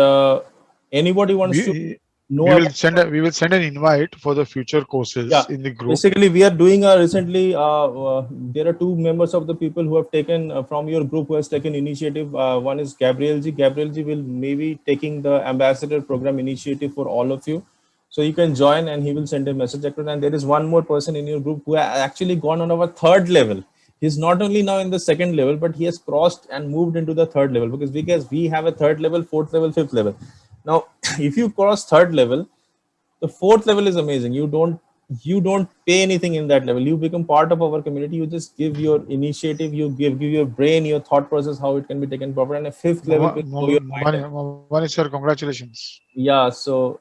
anybody wants to know, we will send an invite for the future courses in the group. Basically, we are doing recently. There are two members of the people who have taken from your group who has taken initiative. One is Gabriel ji. Gabriel ji will maybe taking the ambassador program initiative for all of you. So you can join, and he will send a message across. And there is one more person in your group who has actually gone on our third level. He's not only now in the second level, but he has crossed and moved into the third level, because we have a third level, fourth level, fifth level. Now, if you cross third level, the fourth level is amazing. You don't pay anything in that level. You become part of our community. You just give your initiative, you give your brain, your thought process, how it can be taken proper. And a fifth level will your mind. Sir, congratulations. Yeah, so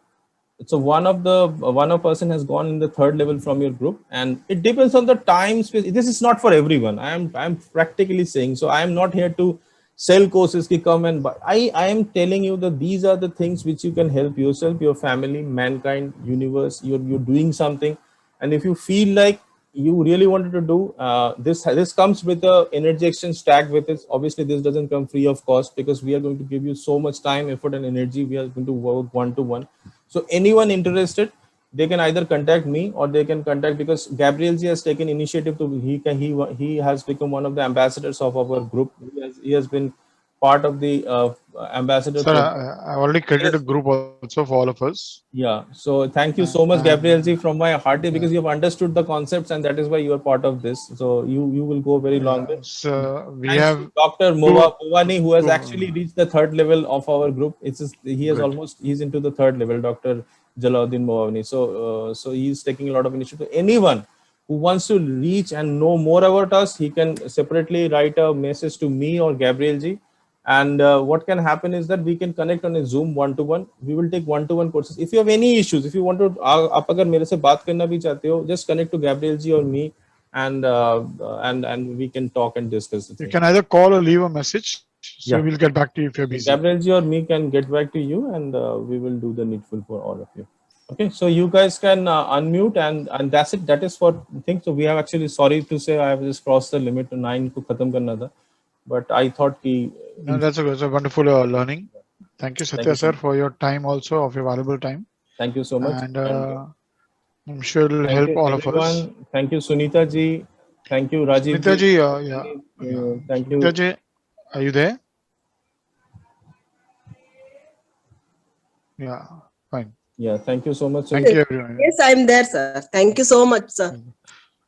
one person has gone in the third level from your group, and it depends on the time space. This is not for everyone. I'm practically saying, so I am not here to sell courses ki come and buy. I am telling you that these are the things which you can help yourself, your family, mankind, universe. You're doing something, and if you feel like you really wanted to do this comes with a energy exchange tag with it. Obviously, this doesn't come free of cost, because we are going to give you so much time, effort, and energy. We are going to work one-to-one. So anyone interested, they can either contact me or they can contact, because Gabriel ji has taken initiative to he has become one of the ambassadors of our group. He has been part of the ambassador. Sir, I already created a group also for all of us. Yeah. So thank you so much, Gabriel ji, from my heart, because you have understood the concepts, and that is why you are part of this. So you will go very long way. So we Thanks have to Dr. Movani, who has actually reached the third level of our group. He's into the third level, Dr. Jalauddin Movani. So he's taking a lot of initiative. Anyone who wants to reach and know more about us, he can separately write a message to me or Gabriel ji. And what can happen is that we can connect on a Zoom one-to-one. We will take one-to-one courses. If you have any issues, if you want to, आप अगर मेरे से बात करना भी चाहते हो, just connect to Gabriel ji or me, and we can talk and discuss the thing. You can either call or leave a message. So we'll get back to you if you're busy. Gabriel ji or me can get back to you, and we will do the needful for all of you. Okay, so you guys can unmute, and that's it. That is for things. So we have actually, sorry to say, I have just crossed the limit to 9 को खत्म करना था. But I thought that's a wonderful learning. Thank you, Satya sir, for your time also, of your valuable time. Thank you so much. And I'm sure it will help all of us. Thank you, Sunita ji. Thank you, Rajiv. Sunita ji, thank you. Sunita ji, are you there? Yeah, fine. Yeah, thank you so much. Thank you, everyone. Yes, I'm there, sir. Thank you so much, sir.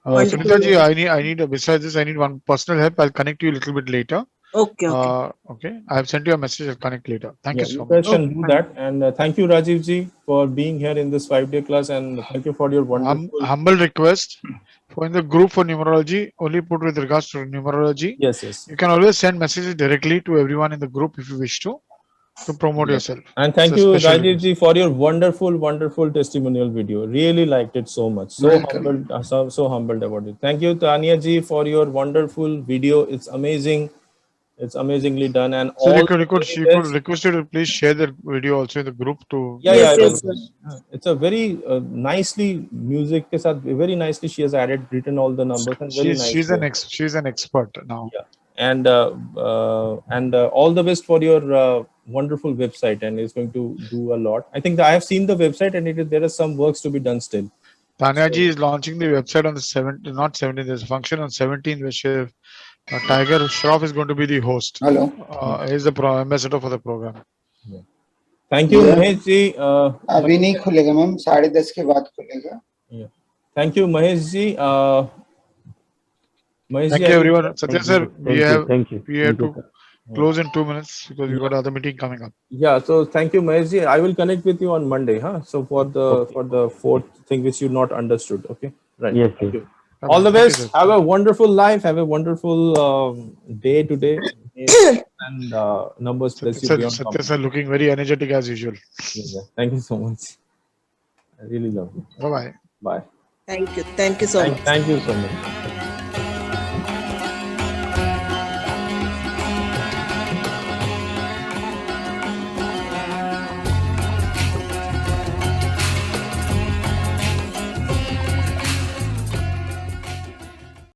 Sunita ji, I need besides this, I need one personal help. I'll connect you a little bit later. Okay. Okay. I have sent you a message. I'll connect later. Thank you so much. much. You can do that. And thank you, Rajiv ji, for being here in this 5-day class. And thank you for your wonderful... Humble request. For in the group for numerology, only put with regards to numerology. Yes. You can always send messages directly to everyone in the group if you wish to promote yourself. And thank you, Rajiv ji, for your wonderful testimonial video. Really liked it so much. So humbled about it. Thank you, Tanya ji, for your wonderful video. It's amazing. It's amazingly done. And so you could request you to please share the video also in the group to. Yes. It's a very nicely music ke saath, very nicely she has written all the numbers. And she's an expert now. Yeah. And all the best for your wonderful website, and it's going to do a lot. I think that I have seen the website, and there are some works to be done still. Tanya ji is launching the website on the 17th, not 17th, there's a function on 17th which Tiger Shroff is going to be the host. Hello. He's the ambassador for the program. Thank you, Yeah. Mahesh ji. अभी नहीं खुलेगा ma'am, 10:30 के बाद खुलेगा. Thank you, Mahesh ji. Mahesh Thank ji, you everyone. Satya sir, we have thank you. to close in 2 minutes because we got another meeting coming up. Yeah, so thank you, Mahesh ji. I will connect with you on Monday, huh? So for the fourth thing which you not understood, okay? Right. Yes, Thank yes. you. All the Thank you, best. sir. Have a wonderful life. Have a wonderful day today. And numbers bless you beyond Satya sir looking very energetic as usual. Yeah. Thank you so much. I really love you. Bye bye. Bye. Thank you so much. Thank you so much.